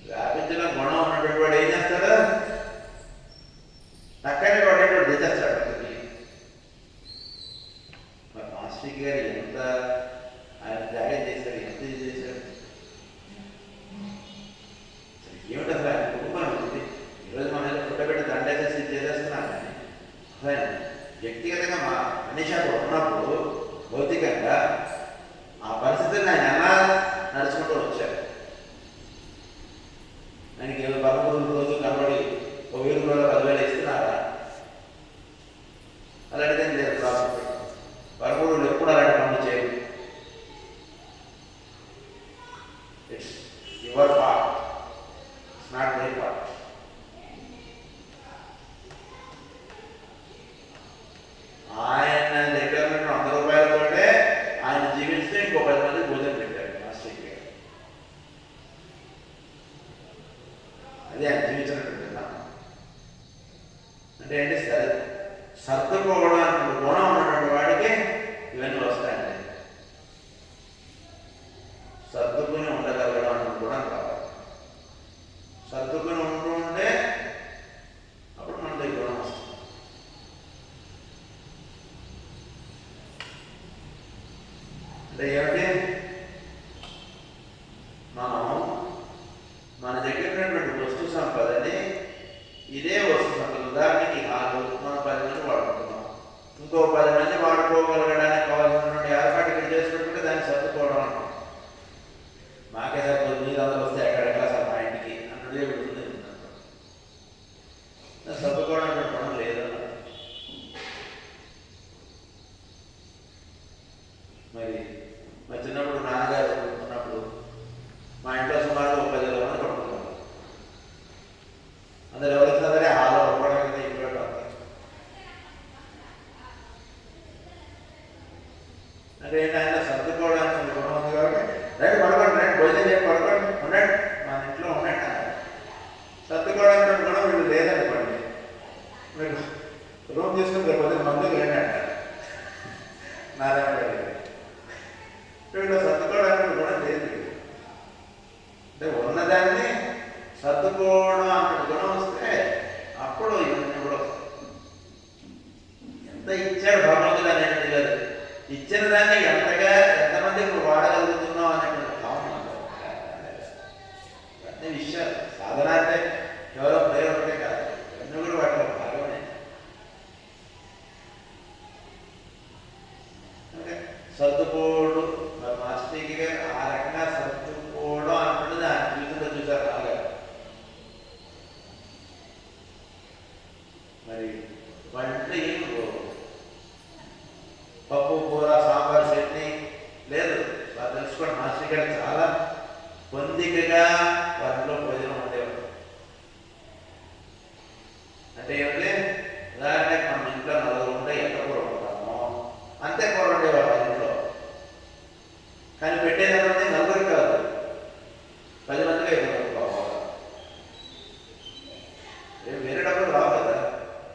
Speaker 1: వ్యాపించడం గుణం ఉన్నటువంటి వాడు ఏం చేస్తాడు? అక్కడే వాడు తెచ్చేస్తాడు. మరి మాస్టర్ గారు ఎంత ఆయన త్యాగం చేశాడు, ఎంత చేశాడు. ఏమిటి అసలు ఆయన కుటుంబం ఉంటుంది. ఈరోజు మన పుట్టబెట్టి దండేసేసి చేసేస్తున్నాను. కానీ వ్యక్తిగతంగా మా మనిషి అక్కడ ఉన్నప్పుడు భౌతికంగా ఆ పరిస్థితులను ఆయన ఎలా నడుచుకుంటూ వచ్చారు. ఆయనకి 13 రోజులు కనబడి 1000 రూపాయలు 10,000 ఇస్తున్నారా? అంటే ఏంటి సర్దుకోవడానికి గుణం ఉన్నటువంటి వాడికి ఇవన్నీ వస్తాయండి. సర్దుకుని ఉండగలగడం అన్న గుణం కావాలి. సర్దుకుని ఉంటూ ఉంటే అప్పుడు మనకి గుణం వస్తుంది. అంటే ఏమిటి, మనం మన దగ్గర ఉన్నటువంటి వస్తు సంపదని ఇదే వస్తు సంపద, ఉదాహరణకి హాలు మనం 10 మంది వాడుకుంటున్నాం, ఇంకో 10 మంది వాడుకోగలగడానికి కావాల్సినటువంటి ఏర్పాటు ఇక్కడ చేసుకుంటుంటే దాన్ని సర్దుకోవడం అంటాం. మాకే సరిపోతుంది, మీరందరూ వస్తే ఎక్కడెక్కడ సార్ మా ఇంటికి అన్నదే ఉంటుంది. సర్దుకోవడం అంటే పనులు లేదన్న. మరి మా చిన్నప్పుడు నాన్నగారు ఉన్నప్పుడు మా ఇంట్లో సుమారు 10 మంది పడుకున్నాం. అందరు ఎవరు వచ్చినా సరే హాల్లో పడుకోవడం కదా, ఇంట్లో అంటే ఆయన సర్దుకోవడానికి గుణం ఉంది కాబట్టి రైట్ పడుకోండి, రైట్ భోజనం చేసి పడుకోండి, ఉండండి మన ఇంట్లో ఉండండి అన్నారు. సర్దుకోవడానికి గుణం వీళ్ళు లేదనుకోండి, మీరు రూమ్ తీసుకుని రేపు 10 మందికి రండి అంటారు. నారాయణ వీళ్ళు సర్దుకోవడానికి గుణం లేదు. అంటే ఉన్నదాన్ని సర్దుకోవడం అన్న గుణం వస్తే అప్పుడు ఇవన్నీ కూడా ఎంత ఇచ్చాడు భగవంతుడు అనేది లేదు. ఇచ్చిన దాన్ని ఎంతమంది ఇప్పుడు వాడగలుగుతున్నాం అనేటువంటి భావన అన్ని విషయాలు. సాధన అంటే కేవలం ప్రేమ ఒకటే కాదు, అన్నీ కూడా వాటిలో భాగమే. అంటే సర్దుకోడు మాస్టర్కి ఆ రకంగా సర్దుకోవడం అంటున్నది ఆయన జీవితంలో చూసారు రాగారు. మరి వాళ్ళ ఇంట్లో ఏం పప్పు కూర సాంబార్ చట్నీ లేదు. వాళ్ళు తెలుసుకోండి, మాస్టర్ గారు చాలా పొందికగా వాటిలో భోజనం ఉండేవారు. అంటే ఏమిటి, ఉదాహరణకి మన ఇంట్లో 4 ఉంటే ఎంత కూర ఉంటామో అంతే కూర ఉండేవారు వాళ్ళ ఇంట్లో. కానీ పెట్టేదాన్ని 4 కాదు, 10 మందికి అయిపోతారు. వేరే డబ్బులు రావు కదా.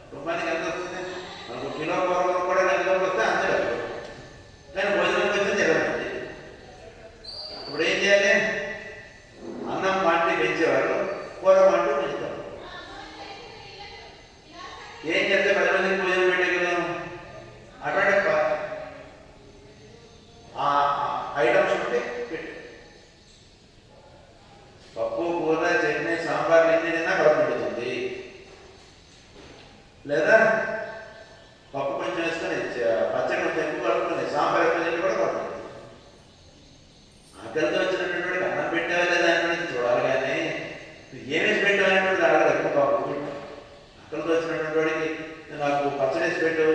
Speaker 1: కుటుంబానికి ఎంత వస్తుంది? మనకు కిలో కూర కూడా నెలలోకి వస్తే అంతే డబ్బులు. కానీ భోజనం వచ్చింది 20 మంది. ఇప్పుడు ఏం చేయాలి? అన్నం క్వాంటిటీ పెంచేవారు, కూర క్వాంటిటీ పెంచుతారు. ఏం చేస్తే 10 మందికి భోజనం పెట్టగలం? అటువంటి ఐటమ్స్ ఉంటే పెట్టి పప్పు కూర చట్నీ సాంబార్ ఎన్ని తిన్నా కడుపు పెడుతుంది. లేదా పప్పు కొంచెం వేసుకొని పచ్చడి కొంచెం ఎక్కువ కలుపుకొని సాంబార్ ఎక్కువ తింటే కూడా కడుపు. ఆకలితో వచ్చినటువంటి అన్నం పెట్టావా లేదా అనేది చూడాలి, కానీ ఏమేసి పెట్టాలనేటువంటి అడగదు ఎక్కువ. బాబు ఆకలితో వచ్చినటువంటి వాడికి నాకు పచ్చడి వేసి పెట్టు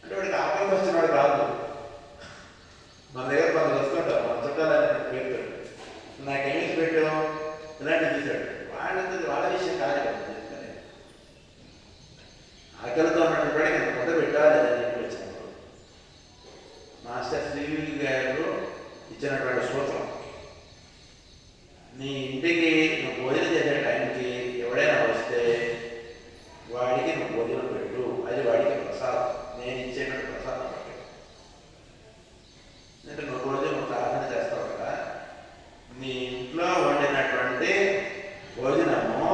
Speaker 1: అంటే వాడికి ఆకలికి వచ్చినవాడు కాదు. మన దగ్గర కొందరు వస్తుంటారు, మన చుట్టాలని పెడతాడు, నాకేమేసి పెట్టు ఇలాంటివి తీసాడు. వాళ్ళ విషయం కాదు కదా. ఆకలితో ఉన్నటువంటి వాడికి నేను మొదలు పెట్టాలి అని చెప్పి వచ్చినప్పుడు మాస్టర్ శ్రీవి గారు ఇచ్చినటువంటి సూత్రం, నీ ఇంటికి నువ్వు భోజనం చేసే టైంకి ఎవడైనా వస్తే వాడికి నువ్వు భోజనం పెట్టు, అది వాడికి ప్రసాదం, నేను ఇచ్చేటువంటి ప్రసాదం పెట్టు. అంటే నువ్వు రోజు నువ్వు ప్రార్థన చేస్తావు కదా, నీ ఇంట్లో వండినటువంటి భోజనము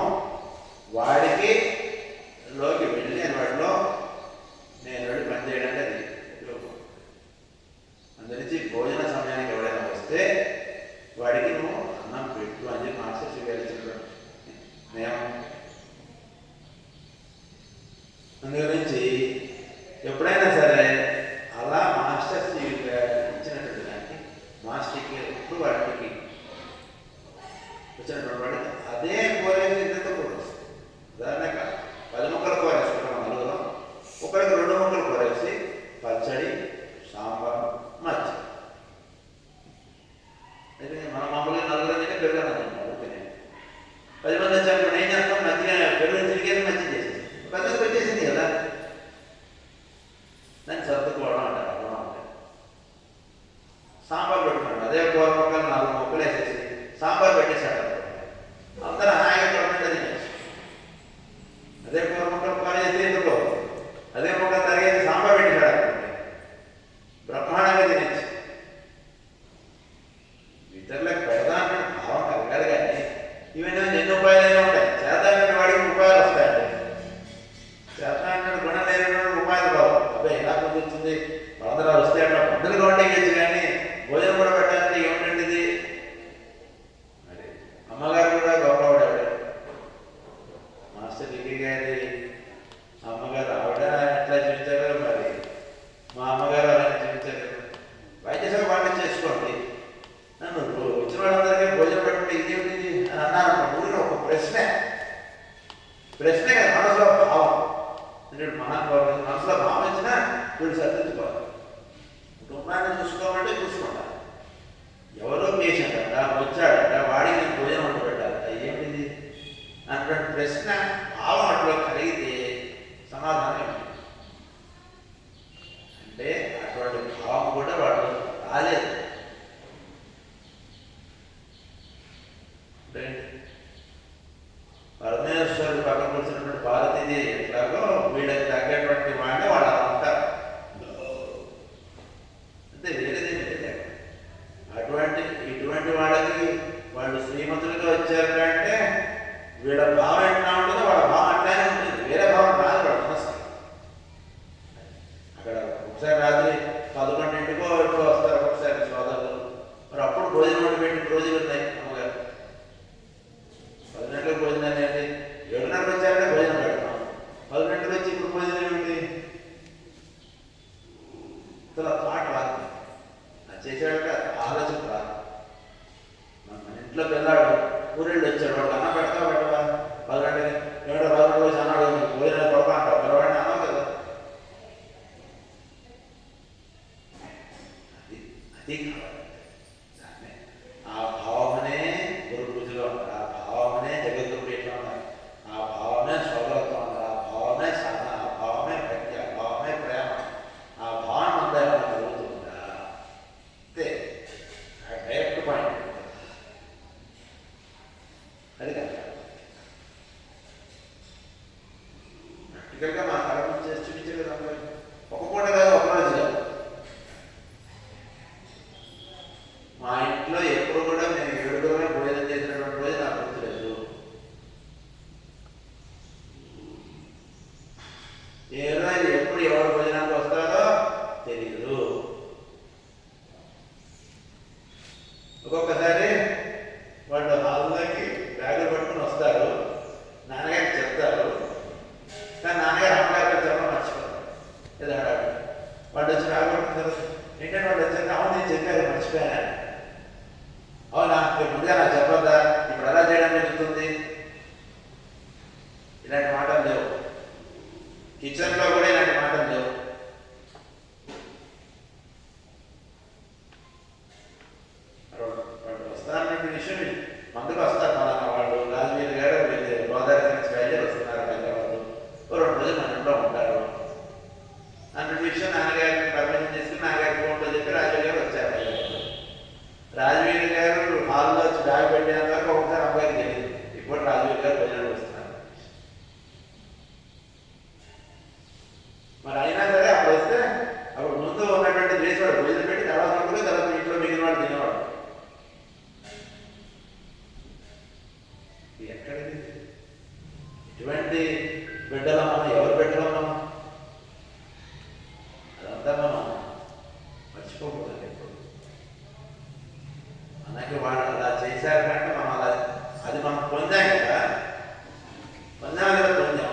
Speaker 1: వాడికి లోకి వెళ్ళి వాటిలో నేను వెళ్ళి పనిచేయడానికి అది అందరించి భోజన సమయానికి ఎవరైనా వస్తే వాడికి నువ్వు అన్నం పెట్టు అని చెప్పి మాస్టర్ స్వీకరించాడు. మేము అందుగురించి ఎప్పుడైనా సరే అలా మాస్టర్ ఇచ్చినటువంటి దానికి మాస్టర్కి ఎప్పుడు వాటికి వచ్చినటువంటి వాడికి అదే కోరేది ఇద్దరితో కూడా వస్తుంది. ఉదాహరణగా 10 ముక్కలు కూర వేసుకున్నాం నలుగురు, ఒకరికి 2 ముక్కలు కూర వేసి పచ్చడి సాంబార్ మజ్జిగ. అయితే మన మామూలుగా నలుగురు తినే పెరుగన్నా తింటాం. 10 మంది వచ్చాక మనం ఏం చేస్తాం? మజ్జిగ పెరుగు తిరిగేది మజ్జిగ చేసేది పెద్దకి వచ్చేసింది కదా. దాన్ని సర్దుకోవడం అంటారు. సాంబార్ పెట్టుకున్నాడు, అదే కూర ముక్కలు 4 ముక్కలు వేసేసి సాంబార్ పెట్టేశాడు. మా కళ చేసి చూపించారు కదా. ఒక పూట కాదు, ఒక రోజు కాదు. మా ఇంట్లో ఎప్పుడు కూడా మేము ఏడుగురమే భోజనం చేసినటువంటి రోజు నాకు గుర్తులేదు. ఏ రోజు ఎప్పుడు ఎవరు భోజనానికి వస్తారో తెలీదు. ఒక్కొక్కసారి వాళ్ళు హాల్లోకి బ్యాగులు పట్టుకుని వస్తారు, నాన్నగారికి చెప్తారు, కానీ నాన్నగారు అమ్మగారికి చెప్పడం మర్చిపోతారు. ఏదో వాళ్ళు వచ్చి బ్యాగ్ పట్టుకుంటారు. ఏంటంటే వాళ్ళు వచ్చాక అవును నేను చెప్పారు మర్చిపోయాను. అవునా ముందుగా నాకు చెప్పొద్దా, ఇప్పుడు ఎలా చేయడం జరుగుతుంది? ఇలాంటి మాటలు లేవు. కిచెన్లో కూడా ఇలాంటి మాటలు లేవు. వస్తారన్న విషయం మందుకు వస్తారు. మన వాళ్ళు రాజవీర్ గారు గోదావరి నుంచి బయలుదేరి వస్తున్నారు హైదరాబాద్, 2 రోజులు మన ఇంట్లో ఉంటారు అన్న విషయం నాన్నగారిని పర్మిషన్ చేసుకుని నాన్నగారికి ఫోన్లో చెప్పి రాజవీర్ గారు వచ్చారు హైదరాబాద్. రాజవీర్ గారు హాల్లో వచ్చి బ్యాగ్ పెట్టేంత వరకు ఒకసారి అబ్బాయికి తెలియదు. ఇప్పుడు రాజవీర్ గారు భోజనాలు వస్తున్నారు. మరి అయినా సరే అప్పుడు వస్తే అప్పుడు ముందు ఉన్నటువంటి చేసేవాడు భోజనం పెట్టి తర్వాత ఉంటుంది, తర్వాత ఇంట్లో మిగిలిన వాడు తినేవాడు. ఎక్కడిది? ఇటువంటి బిడ్డలం మనం, ఎవరు బిడ్డలం మనం? అదంతా మనం మర్చిపోకూడదు ఎప్పుడు. మనకి వాళ్ళు అలా చేశారు కంటే మనం అలా అది మనం పొందాం కదా, పొందాం కదా,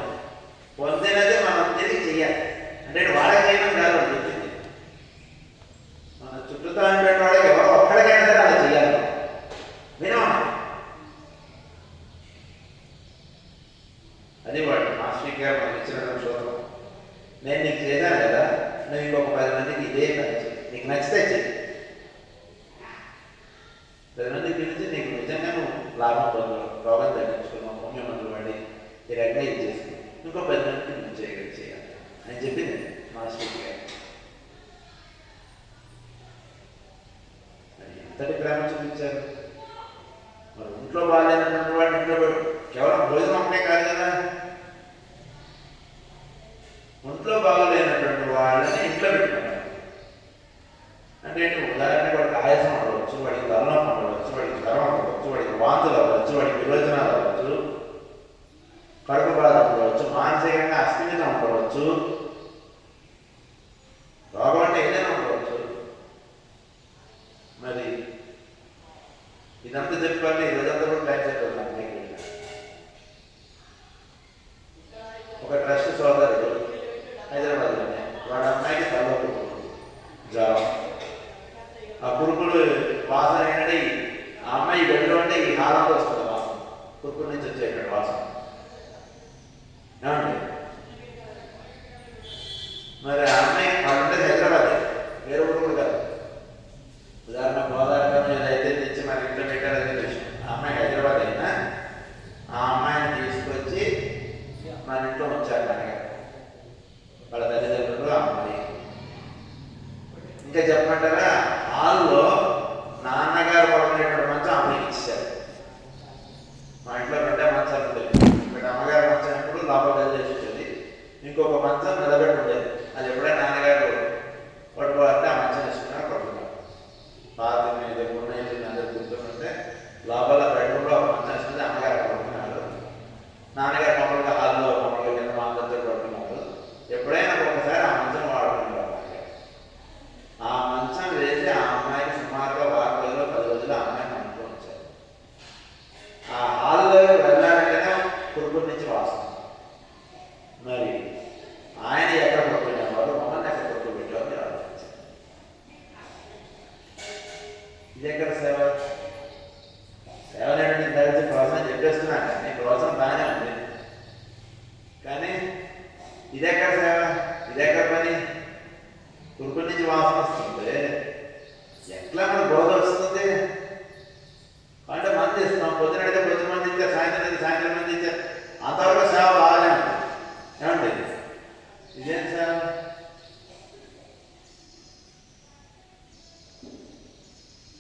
Speaker 1: పొందినదే మనం తిరిగి చెయ్యాలి. అంటే వాళ్ళకి చేయడం కాదు అని చెప్పింది. మన చుట్టూతో అనేటువంటి వాళ్ళకి ఎవరో ఒక్కడికైనా సరే అలా చెయ్యాలి. వినమా అది వాడు మాస్టర్ గారు మనకి ఇచ్చినటువంటి శ్లోకం. నేను నీకు చేశాను కదా, నువ్వు ఇంకొక 10 మందికి ఇదే పని నీకు నచ్చితే చెయ్యి. 10 మందికి పిలిచి నీకు నిజంగా నువ్వు లాభం పొందవు, రోగం తగ్గించుకున్నావు, హోమియో మందులు వాడి ఈ రకంగా ఇది చేసుకున్నావు, ఇంకో 10 మందికి నువ్వు చేయాలి అని చెప్పింది మాస్టర్ గారు. మరి ఎంతటి ప్రేమ చూపించారు. మరి ఇంట్లో బాగాలేనటువంటి వాడు ఇంట్లో కేవలం భోజనం ఒకటే కాదు కదా, ఒంట్లో బాగోలేనటువంటి వాళ్ళని ఇంట్లో పెట్టుకున్నారు. అంటే ఉదాహరణకి వాడికి ఆయాసం అవ్వచ్చు, వాడికి తలనొప్పి అవ్వచ్చు, వాడికి జ్వరం అవ్వచ్చు, వాడికి వాంతులు అవ్వచ్చు, వాడికి విరోచనాలు అవ్వచ్చు, కడుపు బాధ ఉండవచ్చు, మానసికంగా అస్థిమితం ఉండవచ్చు, రోగం అంటే ఏదైనా ఉండవచ్చు. మరి ఇదంతా చెప్పుకోవాలి. ఈరోజంతా కూడా టైం చెప్పారు. ఒక ట్రస్ట్ సోదరుడు హైదరాబాద్లోనే, వాడు అమ్మాయికి తలనొప్పి, జ్వరం, ఆ పురుగులు వాసన ఏంటంటే ఆ అమ్మాయి గడిలో అంటే ఈ హాలంతో వస్తుంది వాసన, పురుగుల నుంచి వచ్చేటువంటి వాసన. ఏమండి మరి ఆ అమ్మాయి వాళ్ళంటే హైదరాబాద్, వేరే ఊరు కాదు. ఉదాహరణ గోదావరి ఏదైతే తెచ్చి మన ఇంట్లో పెట్టారనే విషయం. ఆ అమ్మాయి హైదరాబాద్ అయినా ఆ అమ్మాయిని తీసుకొచ్చి మన ఇంట్లో ఉంచారు నాన్నగారు, వాళ్ళ తల్లిదండ్రులు, ఆ అమ్మాయి. ఇంకా చెప్పమంటారా, హాల్లో నాన్నగారు పడుకునేటువంటి మంచం అమ్మాయికి ఇచ్చారు. మా ఇంట్లో 2 మంచాలు ఉండేవి. ఇక్కడ అమ్మగారు మంచం ఎప్పుడు లోపల చేసి వచ్చేది, ఇంకొక మంచం నిలబెట్టి ఉండేది. అది ఎప్పుడైనా నాన్నగారు పడుకోవాలంటే ఆ మంచం వేసుకున్నారు, పడుకున్నారు. పాత మీద ఉన్నాయి అందరు కూర్చొని లోపల బెడ్రూమ్లో ఒక మంచం వేసుకుంటే అమ్మగారు పడుకున్నారు, నాన్నగారు మమ్మల్ని హాల్లో మమ్మల్ని కింద మా అందరితో పడుకున్నారు. ఎప్పుడైనా ఒకసారి ఆ మంచం వాడుకున్నారు. ఆ మంచం వేసి ఆ అమ్మాయికి సుమారుగా 10 రోజులు ఆ అమ్మాయిని ఇంట్లో ఉంచారు. ఆ హాల్లో వెళ్ళాలంటేనే పురుగుల నుంచి వాసన. మరి ఆయన ఎక్కడ పడుకునేవారు, మమ్మల్ని ఎక్కడ పడుకోబెట్టేవారు మీరు ఆలోచించారు. ఇది ఎక్కడ సేవ? సేవ లేని తగ్గితే ప్రోత్సాహం చెప్పేస్తున్నాను, కానీ ప్రోత్సాహం బాగానే ఉంది, కానీ ఇదెక్కడ సేవ, ఇదెక్కడ పని? పురుగుల నుంచి వాసన వస్తుంది, ఎట్లా మన బోధ వస్తుంది? అంటే మంది ఇస్తున్నాం, పొద్దునైతే పొద్దున మంది ఇచ్చారు, సాయంత్రం అయితే సాయంత్రం మంది ఇచ్చారు, అంతవరకు సేవ బాగానే ఉంది. ఏమండి ఇదేం సేవ?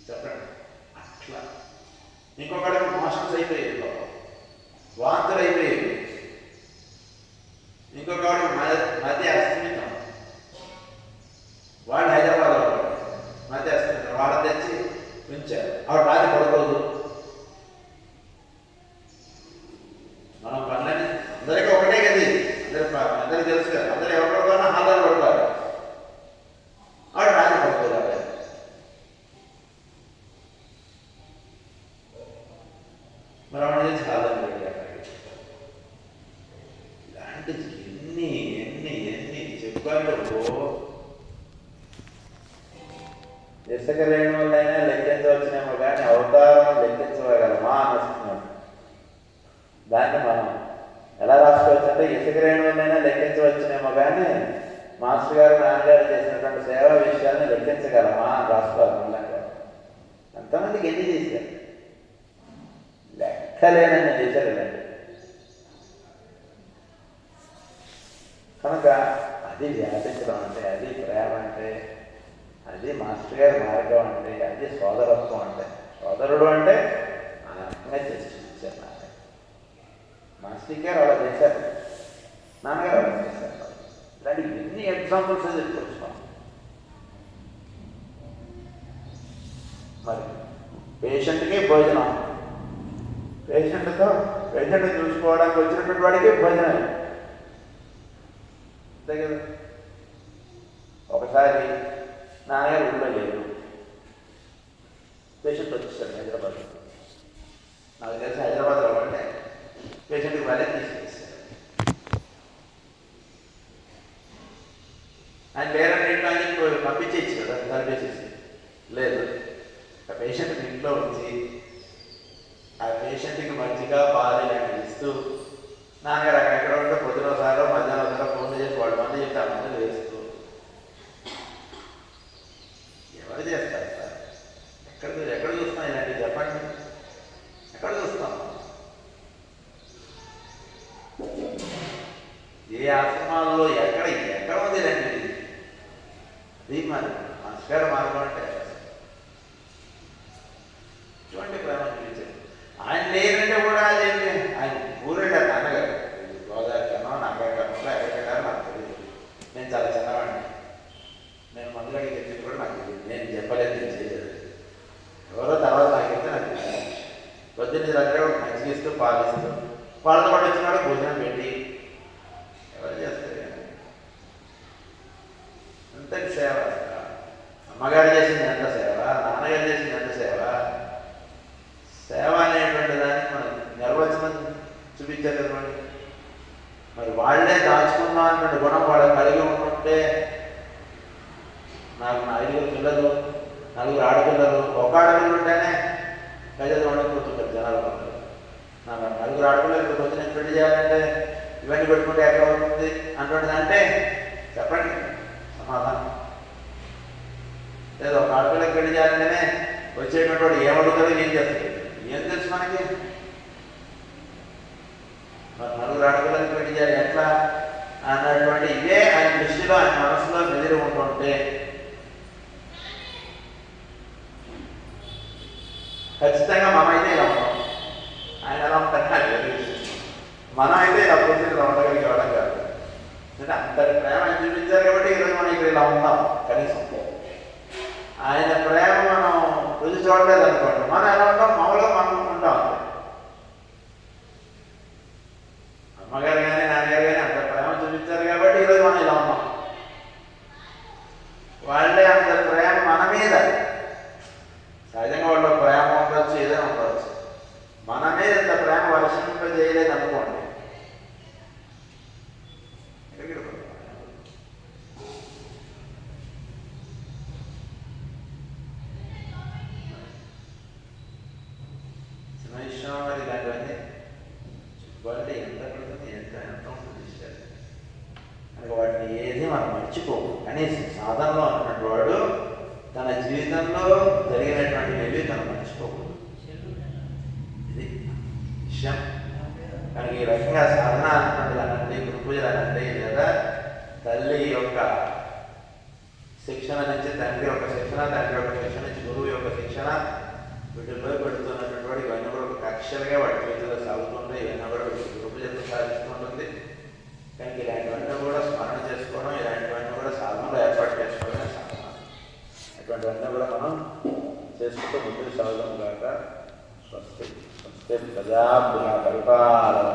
Speaker 1: చెప్పండి. అట్లా ఇంకొకటి మోషన్స్ అయిపోయేది, వాంతులు అయిపోయేవి, ఇంకొకటి ఎందుకంటే ఇసుక రేణువులైనా లెక్కించవచ్చునేమో కానీ అవతారం లెక్కించగలమా అని వస్తున్నాడు. దాన్ని మనం ఎలా రాసుకోవచ్చు అంటే ఇసుక రేణువులైనా లెక్కించవచ్చునేమో కానీ మాస్టర్ గారు నాన్నగారు చేసినటువంటి సేవా విషయాన్ని లెక్కించగలమా అని రాసుకోవాలి. మళ్ళీ ఎంతమందికి ఎన్ని చేశారు, లెక్కలేనని చేశారు ఇలాంటి. కనుక అది వ్యాపించడం అంటే, అది ప్రేమ అంటే, అది మాస్టర్ గారి మార్గం అంటే, అది సోదరత్వం అంటే. సోదరుడు అంటే ఆ రకంగా చేసి చూపించారు నాన్నగారు. మాస్టర్ గారు అలా చేశారు, నాన్నగారు అలా చేశారు. ఇలాంటి ఎన్ని ఎగ్జాంపుల్స్ చెప్పుకొచ్చున్నాం. మరి పేషెంట్కి భోజనం, పేషెంట్ చూసుకోవడానికి వచ్చినటువంటి వాడికి భోజనం. అంతే కదా. ఒకసారి నాన్నగారు ఊళ్ళో లేరు, పేషెంట్ వచ్చేసాడు హైదరాబాద్. నాకు తెలిసి హైదరాబాద్లో అంటే పేషెంట్కి వాళ్ళే తీసుకొచ్చారు. ఆయన పేరెంట్ ఇంట్లో అని చెప్పి పంపించేయచ్చు కదా, చదివేసేసి. లేదు, ఆ పేషెంట్ని ఇంట్లో ఉంచి ఆ పేషెంట్కి మంచిగా పాలు ఇలాంటివి ఇస్తూ, నాన్నగారు అక్కడ ఉంటే పొద్దున ఒకసారో మధ్యాహ్నం ఒకసారో ఫోన్ చేసి వాడు మంది చెప్తే ఆ మందులు వేస్తూ. ఎవరు చేస్తారు సార్? ఎక్కడ చూస్తాం ఇలాంటివి చెప్పండి, ఎక్కడ చూస్తాం? ఏ ఆశ్రమాల్లో ఎక్కడ ఉంది ఇలాంటిది? అది మరి మాస్టర్ మార్గం అంటే ఇటువంటి ప్రేమ చూపించారు. ఆయన లేదంటే కూడా అదేంటి, ఆయన ఊరంటారు నాన్నగారు గోదావరికనో నాగరికనో ఎక్కడికెళ్ళారో నాకు తెలియదు. నేను చాలా చిన్నవాడిని, నేను మందులకి తెచ్చింది కూడా నాకు తెలియదు. నేను చెప్పలేదు, నేను చేయలేదు. ఎవరో తర్వాత నాకు చెప్తే నాకు తెలియదు. పొద్దున్న దగ్గర ఒక మంచిగా ఇస్తూ పాలిస్తూ, వాళ్ళతో పాటు వచ్చినాడు భోజనం పెట్టి, ఎవరు చేస్తారు? అంతటి సేవ. అమ్మగారు చేసింది ఎంత సేవ, నాన్నగారు చేసింది ఎంత సేవ. సేవ అనేటువంటి దానికి మనం నిర్వచనం చూపించారు కదండి. మరి వాళ్ళే దాచుకున్నాం అన్నటువంటి గుణం వాళ్ళు కలిగి ఉంటుంటే, నాకు 5 పిల్లలు, 4 ఆడపిల్లలు, ఒక ఆడపిల్లలు ఉంటేనే ప్రజలు ఉండకపోతుంటారు జనాలు. నాకు 4 ఆడపిల్లలు ఇక్కడికి వచ్చి నేను పెళ్లి చేయాలంటే ఇవన్నీ పెట్టుకుంటే ఎక్కడ ఉంటుంది అంటుంటుంది. అంటే చెప్పండి సమాధానం. లేదా ఒక ఆడపిల్లకి పెళ్లి చేయాలంటేనే వచ్చేటువంటి వాడు ఏమడుగుతాడో ఏం చేస్తాడు, ఏం తెలుసు మనకి? మరి 4 ఆడపిల్లలకి పెళ్లి చేయాలి ఎట్లా అన్నటువంటి ఇవే ఆయన దృష్టిలో, ఆయన మనసులో మెదిరి ఉంటుంటే ఖచ్చితంగా మనమైతే ఇలా ఉంటాం. ఆయన ఎలా ఉంటారు నాకు తెలియదు. మనం అయితే ఇలా పూర్తి ఇలా ఉండగలిగే వాళ్ళం కాదు. అంటే అంతటి ప్రేమ ఆయన చూపించారు కాబట్టి ఈరోజు మనం ఇక్కడ ఇలా ఉంటాం. కనీసం ఆయన ప్రేమ మనం రుచి చూడలేదు అనుకోండి, మనం ఎలా ఉంటాం? మామూలుగా మనం ఉంటాం. అమ్మగారు కానీ నాన్నగారు కానీ అంత ప్రేమ చూపించారు కాబట్టి ఈరోజు మనం ఇలా ఉన్నాం. వాళ్ళే అంత ప్రేమ మన మీద, సహజంగా వాళ్ళు ప్రేమ ఉండొచ్చు, ఏదైనా ఉండవచ్చు, మన మీద ఇంత ప్రేమ వర్షింపజేయలేదు అనుకోండి. చిన్న విషయం మరి ఇలాంటివన్నీ చుట్టుపక్కల ఎంత పడుతుంది, ఎంత ఉంటుంది కనుక వాటిని ఏది మనం మర్చిపోము. కనీసం సాధనలో అన్నటువంటి వాడు తన జీవితంలో జరిగినటువంటి ఏవి తను మర్చిపోకూడదు. ఇది విషయం. కనుక ఈ రకంగా సాధన అన్నటువంటిది అనండి, గురు పూజలు అనండి, లేదా తల్లి యొక్క శిక్షణ నుంచి తండ్రి యొక్క శిక్షణ, తండ్రి యొక్క శిక్షణ నుంచి గురువు యొక్క శిక్షణ, వీటిల్లో పెడుతున్నటువంటి వాడు ఇవన్నీ కూడా ఒక కక్షలుగా వాటి చేతిలో సాగుతుంటాయి. ఇవన్నీ కూడా గురు పూజలతో సాధిస్తుంటుంది. కనుక ఇలాంటివన్నీ కూడా స్మరణ చేసుకోవడం, ఇలాంటివన్నీ కూడా సాధనలో ఏర్పాటు చేసుకోవడమే సాధన. ఇటువంటివన్నీ కూడా మనం చేసుకుంటూ ముందుకు సాగుదాం కాక. స్వస్తి స్వస్తి ప్రజాభ్య పరిపాలన.